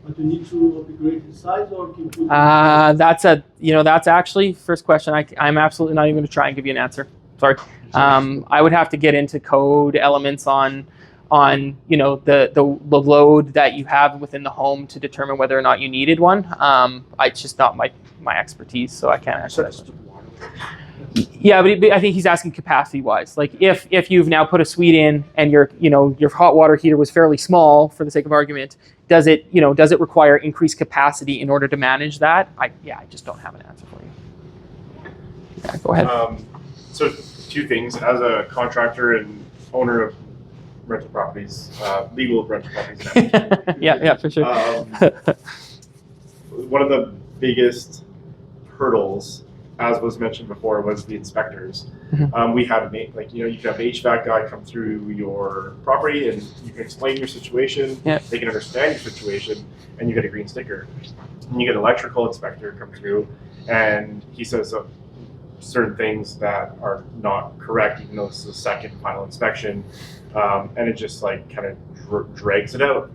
But you need to upgrade the size or can put That's actually first question. I'm absolutely not even going to try and give you an answer. Sorry. I would have to get into code elements on on the load that you have within the home to determine whether or not you needed one. It's just not my expertise, so I can't answer that. Yeah, but I think he's asking capacity-wise. Like if you've now put a suite in and your hot water heater was fairly small, for the sake of argument, does it require increased capacity in order to manage that? I just don't have an answer for you. Yeah, go ahead. So 2 things. As a contractor and owner of rental properties, legal rental properties. Yeah, for sure. One of the biggest hurdles, as was mentioned before, was the inspectors. We had you can have an HVAC guy come through your property and you can explain your situation. Yeah. They can understand your situation, and you get a green sticker. And you get an electrical inspector come through, and he says certain things that are not correct, even though this is the second final inspection, and it just kind of drags it out.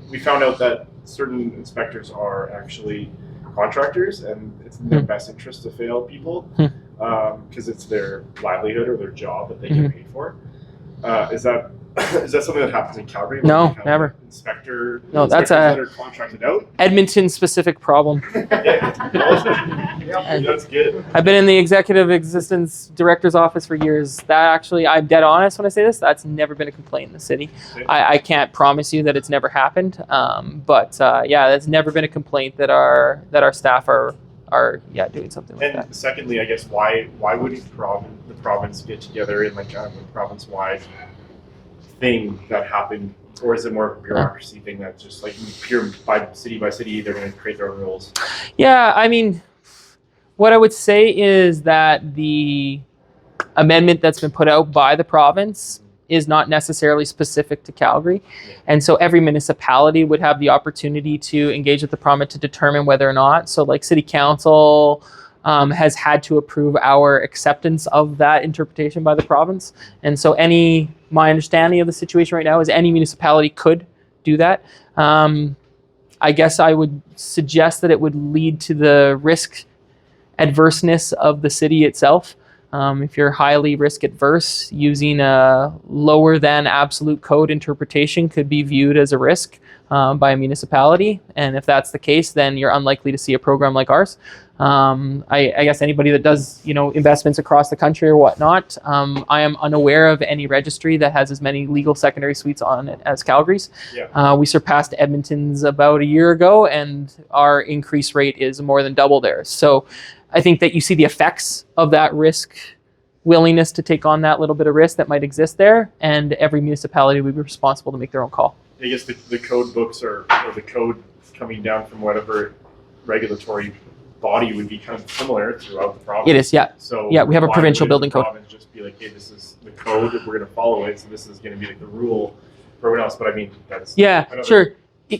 We found out that certain inspectors are actually contractors, and it's in their best interest to fail people because it's their livelihood or their job that they get paid for. Is that something that happens in Calgary? No, never. Inspectors That's that are contracted out. Edmonton specific problem. That's good. I've been in the executive assistance director's office for years. That actually, I'm dead honest when I say this, that's never been a complaint in the city. I can't promise you that it's never happened, but that's never been a complaint that our staff are doing something like that. And secondly, I guess why wouldn't the province get together in a province-wide thing that happened, or is it more of a bureaucracy thing that's just pure by city, they're going to create their own rules? Yeah, I mean, what I would say is that the amendment that's been put out by the province is not necessarily specific to Calgary. And so every municipality would have the opportunity to engage with the province to determine whether or not. So City Council has had to approve our acceptance of that interpretation by the province. And so my understanding of the situation right now is any municipality could do that. I guess I would suggest that it would lead to the risk adverseness of the city itself. If you're highly risk adverse, using a lower than absolute code interpretation could be viewed as a risk by a municipality. And if that's the case, then you're unlikely to see a program like ours. I guess anybody that does, investments across the country or whatnot, I am unaware of any registry that has as many legal secondary suites on it as Calgary's. Yeah. We surpassed Edmonton's about a year ago, and our increase rate is more than double theirs. So I think that you see the effects of that risk willingness to take on that little bit of risk that might exist there, and every municipality would be responsible to make their own call. I guess the code books or the code coming down from whatever regulatory body would be kind of similar throughout the province. It is, yeah. So yeah, we have a why provincial would building the code. province just be like, hey, this is the code, we're going to follow it, so this is going to be the rule for everyone else. But I mean, that's Sure.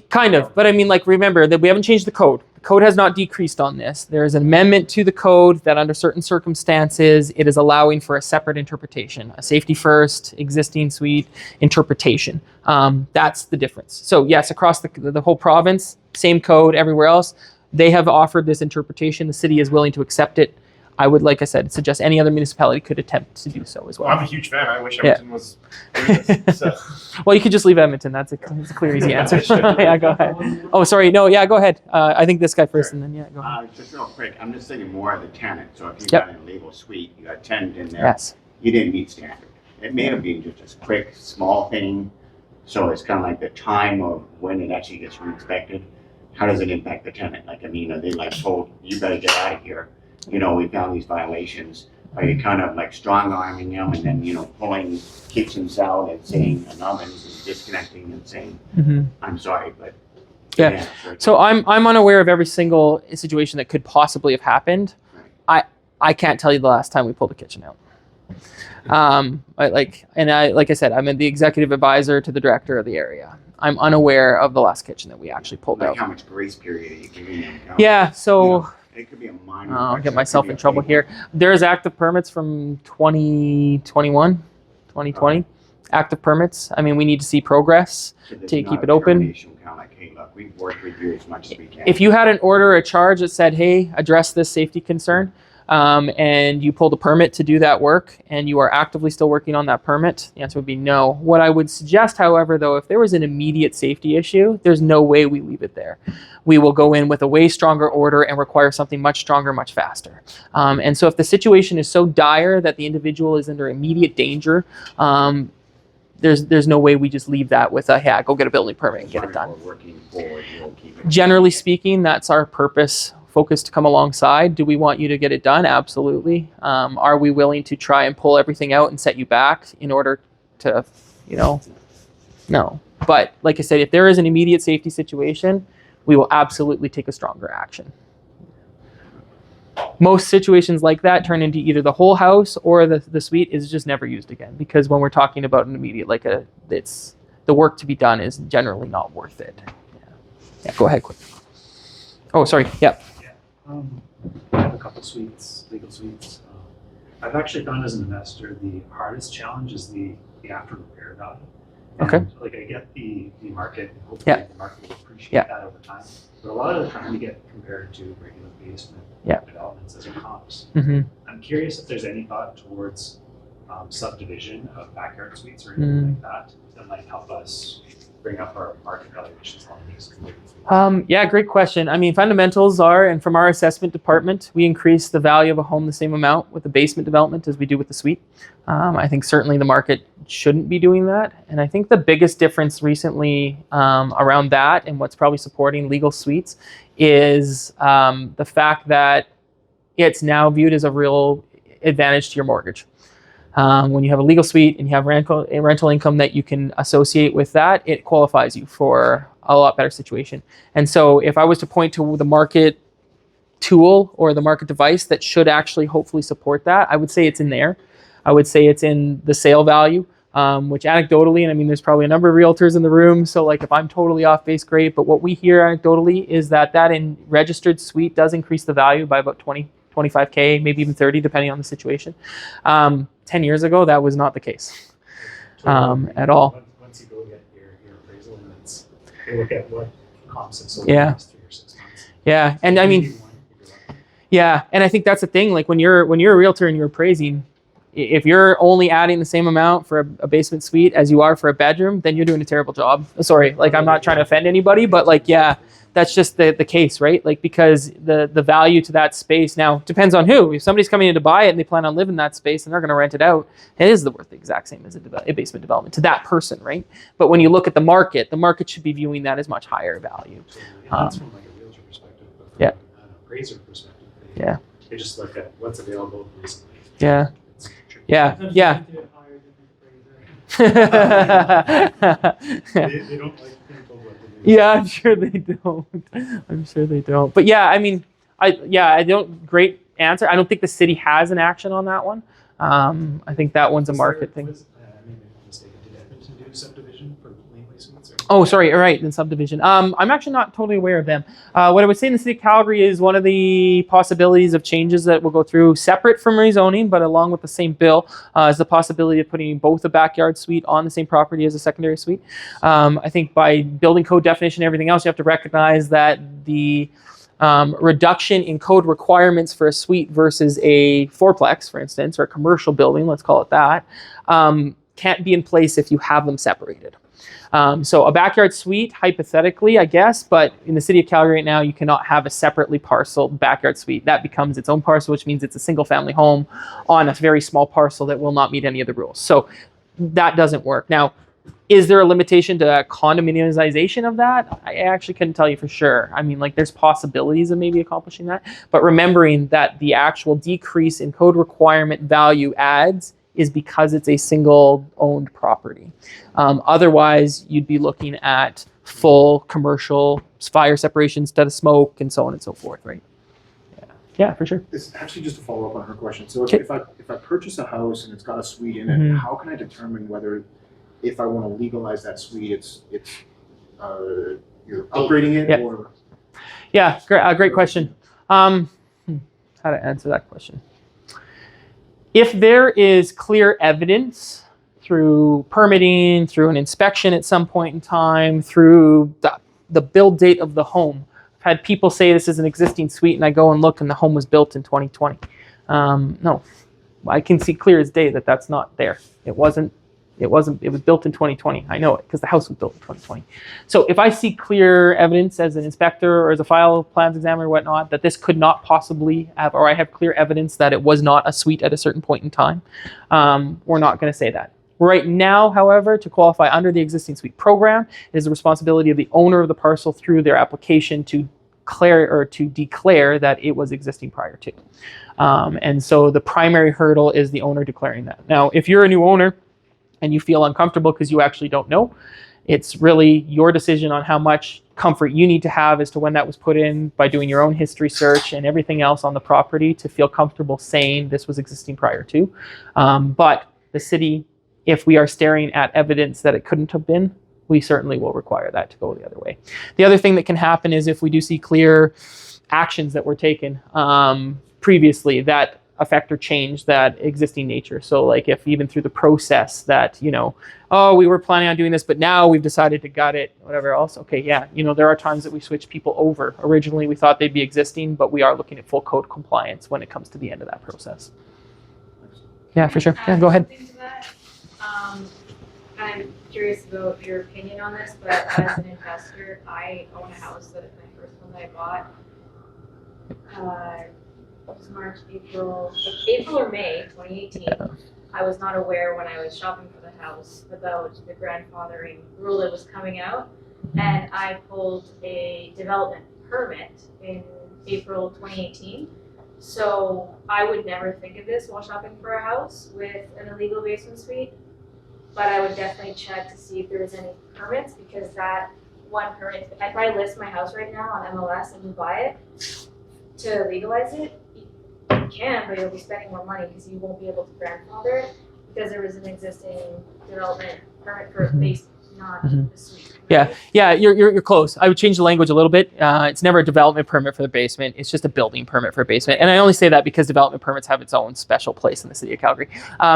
Kind of, but I mean, remember that we haven't changed the code. The code has not decreased on this. There is an amendment to the code that under certain circumstances, it is allowing for a separate interpretation, a safety first, existing suite interpretation. That's the difference. So yes, across the whole province, same code everywhere else, they have offered this interpretation. The city is willing to accept it. I would, like I said, suggest any other municipality could attempt to do so as well. I'm a huge fan. I wish Edmonton was doing this. So. Well, you could just leave Edmonton. That's a clear, easy answer. Yeah, go ahead. Oh, sorry. No, yeah, go ahead. I think this guy first, and then go ahead. Just real quick, I'm just thinking more of the tenant. So if you Yep. got an illegal suite, you got a tenant in there, Yes. you didn't meet standard. It may have been just a quick, small thing. So it's kind of like the time of when it actually gets re-inspected. How does it impact the tenant? Are they told, you better get out of here? We found these violations. Are you kind of strong arming them and then, pulling kitchens out and saying, and ovens and disconnecting and saying, I'm sorry, but. Yeah. So I'm unaware of every single situation that could possibly have happened. I can't tell you the last time we pulled a kitchen out. Like I said, I'm the executive advisor to the director of the area. I'm unaware of the last kitchen that we actually pulled out. How much grace period are you giving them? Yeah, so it could be a minor. I'll get myself in trouble here. There's active permits from 2021, 2020. Active permits. I mean, we need to see progress to keep it open. Hey, look, we've worked with you as much as we can. If you had an order, a charge that said, hey, address this safety concern, and you pulled a permit to do that work, and you are actively still working on that permit, the answer would be no. What I would suggest, however, though, if there was an immediate safety issue, there's no way we leave it there. We will go in with a way stronger order and require something much stronger, much faster. And so if the situation is so dire that the individual is under immediate danger, there's no way we just leave that with yeah, go get a building permit and get it done. Generally speaking, that's our focus to come alongside. Do we want you to get it done? Absolutely. Are we willing to try and pull everything out and set you back in order to, no. But like I said, if there is an immediate safety situation, we will absolutely take a stronger action. Most situations like that turn into either the whole house or the suite is just never used again, because when we're talking about an immediate, it's the work to be done is generally not worth it. Yeah, go ahead quick. Oh, sorry. Yeah. I have a couple suites, legal suites. I've actually found as an investor, the hardest challenge is the after repair value. And Okay. I get the market, and hopefully the market will appreciate that over time. But a lot of the time we get compared to regular basement developments as comps. Mm-hmm. I'm curious if there's any thought towards subdivision of backyard suites or anything like that might help us bring up our market valuations on these. Yeah, great question. I mean, fundamentals are, and from our assessment department, we increase the value of a home the same amount with the basement development as we do with the suite. I think certainly the market shouldn't be doing that. And I think the biggest difference recently around that and what's probably supporting legal suites is the fact that it's now viewed as a real advantage to your mortgage. When you have a legal suite and you have rental income that you can associate with that, it qualifies you for a lot better situation. And so if I was to point to the market tool or the market device that should actually hopefully support that, I would say it's in there. I would say it's in the sale value, which anecdotally, and I mean, there's probably a number of realtors in the room, so like if I'm totally off base, great, but what we hear anecdotally is that in registered suite does increase the value by about 20, 25K, maybe even 30, depending on the situation. 10 years ago, that was not the case at all. Once you go get your appraisal, and you look at what comps have sold Yeah. in the last 3 or 6 months. Yeah, and I mean, yeah, and I think that's the thing. Like when you're a realtor and you're appraising, if you're only adding the same amount for a basement suite as you are for a bedroom, then you're doing a terrible job. Sorry, like I'm not trying to offend anybody, but like, yeah, that's just the case, right? Like because the value to that space now depends on who. If somebody's coming in to buy it and they plan on living in that space and they're going to rent it out, it is worth the exact same as a basement development to that person, right? But when you look at the market should be viewing that as much higher value. And that's from like a realtor perspective, but from Yeah. an appraiser perspective, Yeah. they just look at what's available recently. Yeah. It's tricky. Yeah. Sometimes Yeah. you need to hire a different appraiser. They don't like being told what to do. Yeah, I'm sure they don't. But yeah, I mean, great answer. I don't think the city has an action on that one. I think that one's a market thing. I may be mistaken. Did Edmonton do subdivision for Layne Suites? Oh, sorry. All right. In subdivision. I'm actually not totally aware of them. What I would say in the City of Calgary is one of the possibilities of changes that will go through separate from rezoning, but along with the same bill, is the possibility of putting both a backyard suite on the same property as a secondary suite. I think by building code definition and everything else, you have to recognize that the reduction in code requirements for a suite versus a fourplex, for instance, or a commercial building, let's call it that, can't be in place if you have them separated. So a backyard suite, hypothetically, I guess, but in the City of Calgary right now, you cannot have a separately parceled backyard suite. That becomes its own parcel, which means it's a single family home on a very small parcel that will not meet any of the rules. So that doesn't work. Now, is there a limitation to condominiumization of that? I actually couldn't tell you for sure. I mean, like there's possibilities of maybe accomplishing that, but remembering that the actual decrease in code requirement value adds is because it's a single owned property. Otherwise, you'd be looking at full commercial fire separation instead of smoke and so on and so forth, right? Yeah, for sure. It's actually just to follow up on her question. So Okay. if I purchase a house and it's got a suite in it, Mhm. how can I determine whether if I want to legalize that suite, it's you're upgrading it Yeah. or Yeah, great question. How to answer that question? If there is clear evidence through permitting, through an inspection at some point in time, through the build date of the home. I've had people say this is an existing suite and I go and look and the home was built in 2020. No, I can see clear as day that that's not there. It was built in 2020. I know it because the house was built in 2020. So if I see clear evidence as an inspector or as a file plans examiner or whatnot that this could not possibly have, or I have clear evidence that it was not a suite at a certain point in time, we're not going to say that. Right now, however, to qualify under the existing suite program, it is the responsibility of the owner of the parcel through their application to declare that it was existing prior to. And so the primary hurdle is the owner declaring that. Now, if you're a new owner and you feel uncomfortable because you actually don't know, it's really your decision on how much comfort you need to have as to when that was put in by doing your own history search and everything else on the property to feel comfortable saying this was existing prior to. But the city, if we are staring at evidence that it couldn't have been, we certainly will require that to go the other way. The other thing that can happen is if we do see clear actions that were taken previously that affect or change that existing nature. So like if even through the process that, oh, we were planning on doing this, but now we've decided to gut it, whatever else. Okay, yeah, there are times that we switch people over. Originally, we thought they'd be existing, but we are looking at full code compliance when it comes to the end of that process. Yeah, for sure. Yeah, go ahead. I'm curious about your opinion on this, but as an investor, I own a house that is my first one that I bought. It was March, April or May 2018. Yeah. I was not aware when I was shopping for the house about the grandfathering rule that was coming out, and I pulled a development permit in April 2018. So I would never think of this while shopping for a house with an illegal basement suite, but I would definitely check to see if there was any permits, because that one permit, if I list my house right now on MLS and you buy it to legalize it, you can, but you'll be spending more money because you won't be able to grandfather it because there was an existing development permit for a basement, not a suite. Yeah, you're close. I would change the language a little bit. It's never a development permit for the basement. It's just a building permit for a basement. And I only say that because development permits have its own special place in the City of Calgary.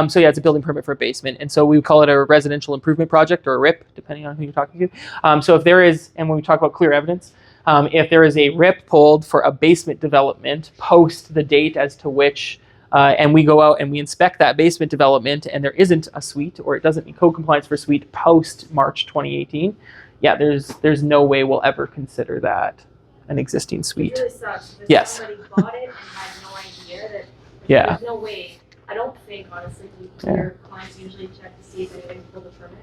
So yeah, it's a building permit for a basement. And so we would call it a residential improvement project or a RIP, depending on who you're talking to. So if there is, and when we talk about clear evidence, if there is a RIP pulled for a basement development post the date as to which and we go out and we inspect that basement development and there isn't a suite or it doesn't meet code compliance for a suite post March 2018, yeah, there's no way we'll ever consider that an existing suite. It really sucks because Yes. somebody bought it and had no idea that Yeah. there's no way. I don't think, honestly, your clients usually check to see if anything pulled a permit.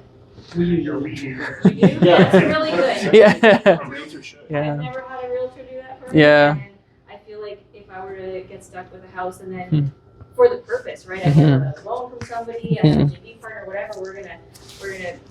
We usually do. You do? That's really good. Yeah. A realtor should. Yeah. I've never had a realtor do that for me. Yeah. And I feel like if I were to get stuck with a house and then for the purpose, right? I get a loan from somebody, I have a JV partner, whatever, we're gonna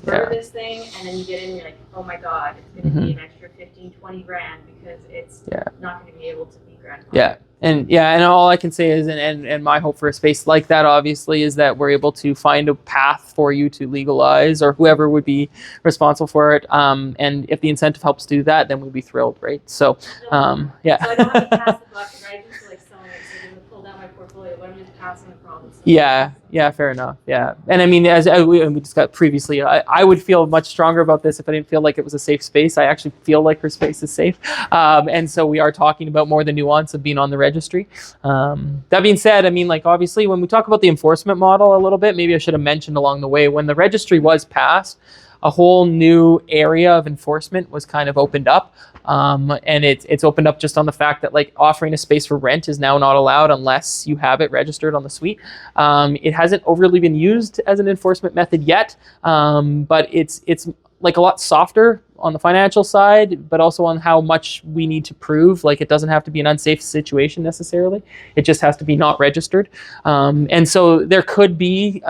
burn this thing, and then you get in and you're like, oh my god, it's gonna be an extra 15-20 grand because it's not gonna be able to be grandfathered. And all I can say is, and my hope for a space like that, obviously, is that we're able to find a path for you to legalize, or whoever would be responsible for it. And if the incentive helps do that, then we'd be thrilled, right? So, yeah. So I don't have to pass the buck, right? I just like selling it, so I'm gonna pull down my portfolio, but I'm just passing the problem. So. Yeah, fair enough. Yeah, and I mean, as we discussed previously, I would feel much stronger about this if I didn't feel like it was a safe space. I actually feel like her space is safe, and so we are talking about more the nuance of being on the registry. That being said, I mean, like obviously, when we talk about the enforcement model a little bit, maybe I should have mentioned along the way when the registry was passed, a whole new area of enforcement was kind of opened up. And it's opened up just on the fact that like offering a space for rent is now not allowed unless you have it registered on the suite. It hasn't overly been used as an enforcement method yet, but it's like a lot softer on the financial side, but also on how much we need to prove. Like it doesn't have to be an unsafe situation necessarily. It just has to be not registered. And so there could be,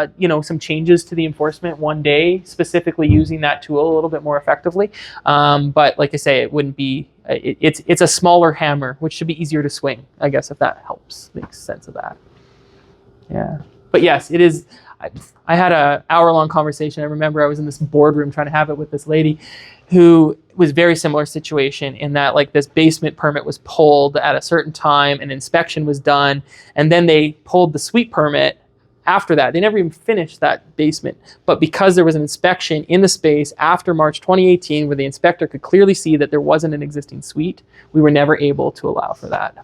some changes to the enforcement one day, specifically using that tool a little bit more effectively. But like I say, it wouldn't be, it's a smaller hammer, which should be easier to swing, I guess, if that helps, makes sense of that. Yeah. But yes, it is. I had an hour-long conversation. I remember I was in this boardroom trying to have it with this lady who was very similar situation in that like this basement permit was pulled at a certain time, an inspection was done, and then they pulled the suite permit after that. They never even finished that basement. But because there was an inspection in the space after March 2018 where the inspector could clearly see that there wasn't an existing suite, we were never able to allow for that.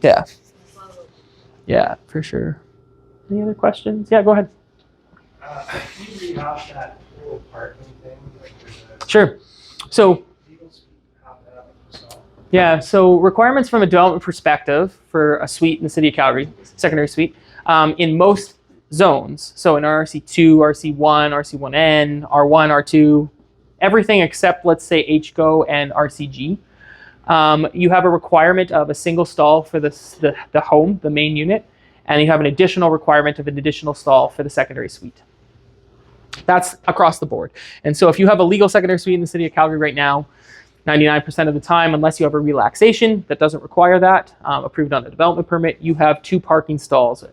Yeah. Yeah, for sure. Any other questions? Yeah, go ahead. Can you rehash that whole parking thing? Like Sure. So, legal suite, how that so yeah, so requirements from a development perspective for a suite in the City of Calgary, secondary suite, in most zones, so in RC2, RC1, RC1N, R1, R2, everything except, let's say, HGO and RCG, you have a requirement of a single stall for the home, the main unit, and you have an additional requirement of an additional stall for the secondary suite. That's across the board. And so if you have a legal secondary suite in the City of Calgary right now, 99% of the time, unless you have a relaxation that doesn't require that, approved on a development permit, you have 2 parking stalls.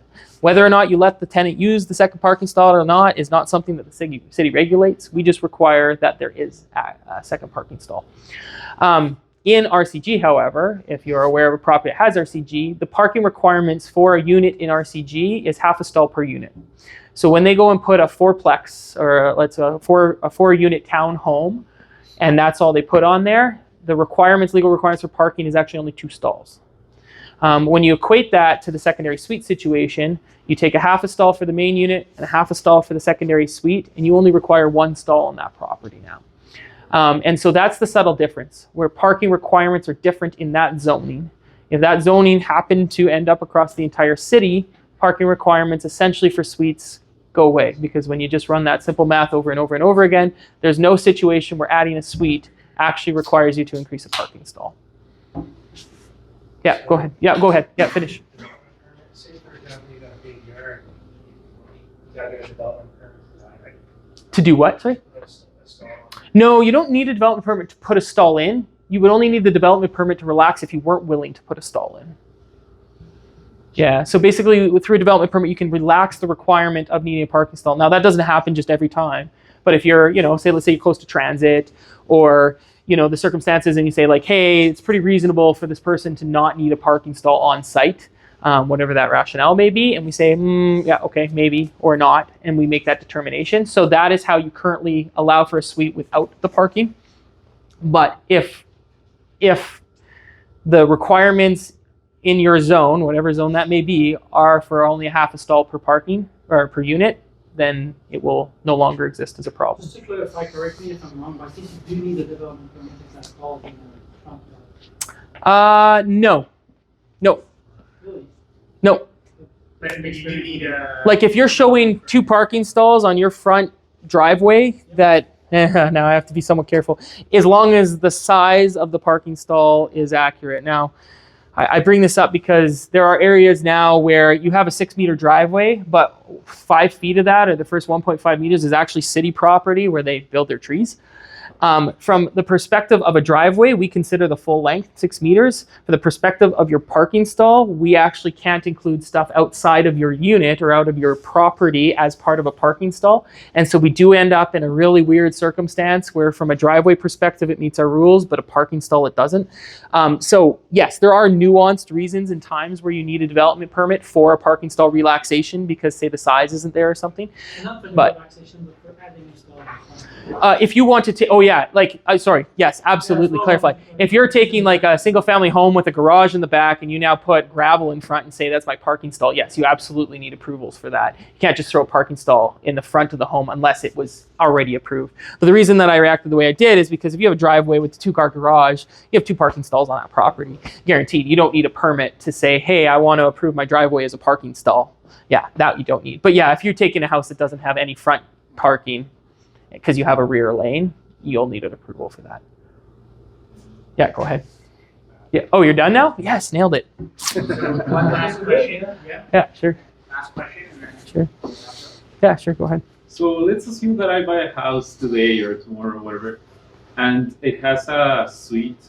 Whether or not you let the tenant use the second parking stall or not is not something that the city regulates. We just require that there is a second parking stall. In RCG, however, if you're aware of a property that has RCG, the parking requirements for a unit in RCG is half a stall per unit. So when they go and put a 4-plex or a 4-unit townhome, and that's all they put on there, the legal requirements for parking is actually only 2 stalls. When you equate that to the secondary suite situation, you take a half a stall for the main unit and a half a stall for the secondary suite, and you only require 1 stall on that property now. And so that's the subtle difference, where parking requirements are different in that zoning. If that zoning happened to end up across the entire city, parking requirements essentially for suites go away, because when you just run that simple math over and over and over again, there's no situation where adding a suite actually requires you to increase a parking stall. Yeah, go ahead. Yeah, go ahead. Yeah, finish. say for example you got a big yard, is that a development permit? To do what, sorry? No, you don't need a development permit to put a stall in. You would only need the development permit to relax if you weren't willing to put a stall in. Yeah, so basically through a development permit, you can relax the requirement of needing a parking stall. Now that doesn't happen just every time, but if you're, let's say you're close to transit or, the circumstances and you say like, hey, it's pretty reasonable for this person to not need a parking stall on site, whatever that rationale may be. And we say, yeah, okay, maybe or not. And we make that determination. So that is how you currently allow for a suite without the parking. But if the requirements in your zone, whatever zone that may be, are for only a half a stall per parking or per unit, then it will no longer exist as a problem. Just to clarify, correct me if I'm wrong, but I think you do need a development permit if that's called in the front yard. No. Really? No. But you do need a. Like if you're showing 2 parking stalls on your front driveway, that now I have to be somewhat careful, as long as the size of the parking stall is accurate. Now, I bring this up because there are areas now where you have a 6-meter driveway, but 5 feet of that, or the first 1.5 meters, is actually city property where they build their trees. From the perspective of a driveway, we consider the full length, 6 meters. For the perspective of your parking stall, we actually can't include stuff outside of your unit or out of your property as part of a parking stall. And so we do end up in a really weird circumstance where from a driveway perspective, it meets our rules, but a parking stall, it doesn't. So yes, there are nuanced reasons and times where you need a development permit for a parking stall relaxation because say the size isn't there or something. Not for the But relaxation, but for adding a stall. if you wanted to, sorry, yes, absolutely, clarify. If you're taking like a single family home with a garage in the back and you now put gravel in front and say that's my parking stall, yes, you absolutely need approvals for that. You can't just throw a parking stall in the front of the home unless it was already approved. But the reason that I reacted the way I did is because if you have a driveway with a 2-car garage, you have 2 parking stalls on that property, guaranteed. You don't need a permit to say, hey, I want to approve my driveway as a parking stall. Yeah, that you don't need. But yeah, if you're taking a house that doesn't have any front parking, because you have a rear lane, you'll need an approval for that. Yeah, go ahead. Yeah. Oh, you're done now? Yes, nailed it. One last question. Yeah, sure. Last question. Sure. Yeah, sure. Go ahead. So let's assume that I buy a house today or tomorrow or whatever, and it has a suite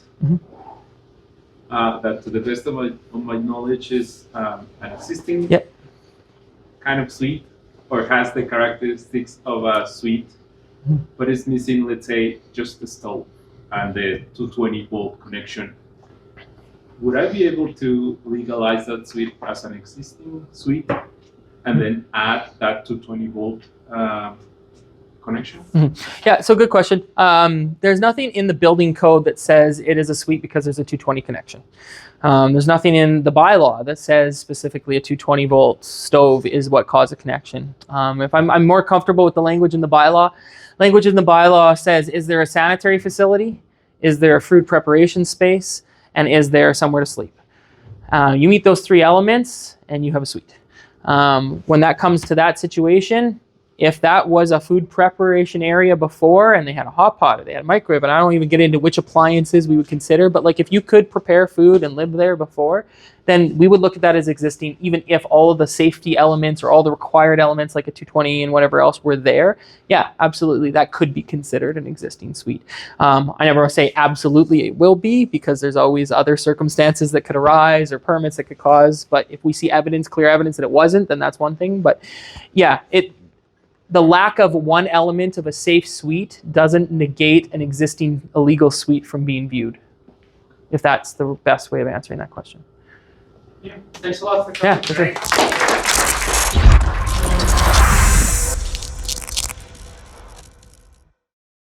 that, to the best of my knowledge, is an existing kind of suite, or has the characteristics of a suite, but it's missing, let's say, just the stove and the 220-volt connection. Would I be able to legalize that suite as an existing suite and then add that 220-volt connection? Yeah, so good question. There's nothing in the building code that says it is a suite because there's a 220 connection. There's nothing in the bylaw that says specifically a 220 volt stove is what caused a connection. If I'm more comfortable with the language in the bylaw, says, is there a sanitary facility? Is there a food preparation space? And is there somewhere to sleep? You meet those three elements and you have a suite. When that comes to that situation, if that was a food preparation area before and they had a hot pot or they had a microwave, and I don't even get into which appliances we would consider, but like if you could prepare food and live there before, then we would look at that as existing, even if all of the safety elements or all the required elements like a 220 and whatever else were there. Yeah, absolutely, that could be considered an existing suite. I never say absolutely it will be, because there's always other circumstances that could arise or permits that could cause, but if we see evidence, clear evidence that it wasn't, then that's one thing. But yeah, the lack of one element of a safe suite doesn't negate an existing illegal suite from being viewed, if that's the best way of answering that question. Yeah, thanks a lot for coming. Yeah, for sure.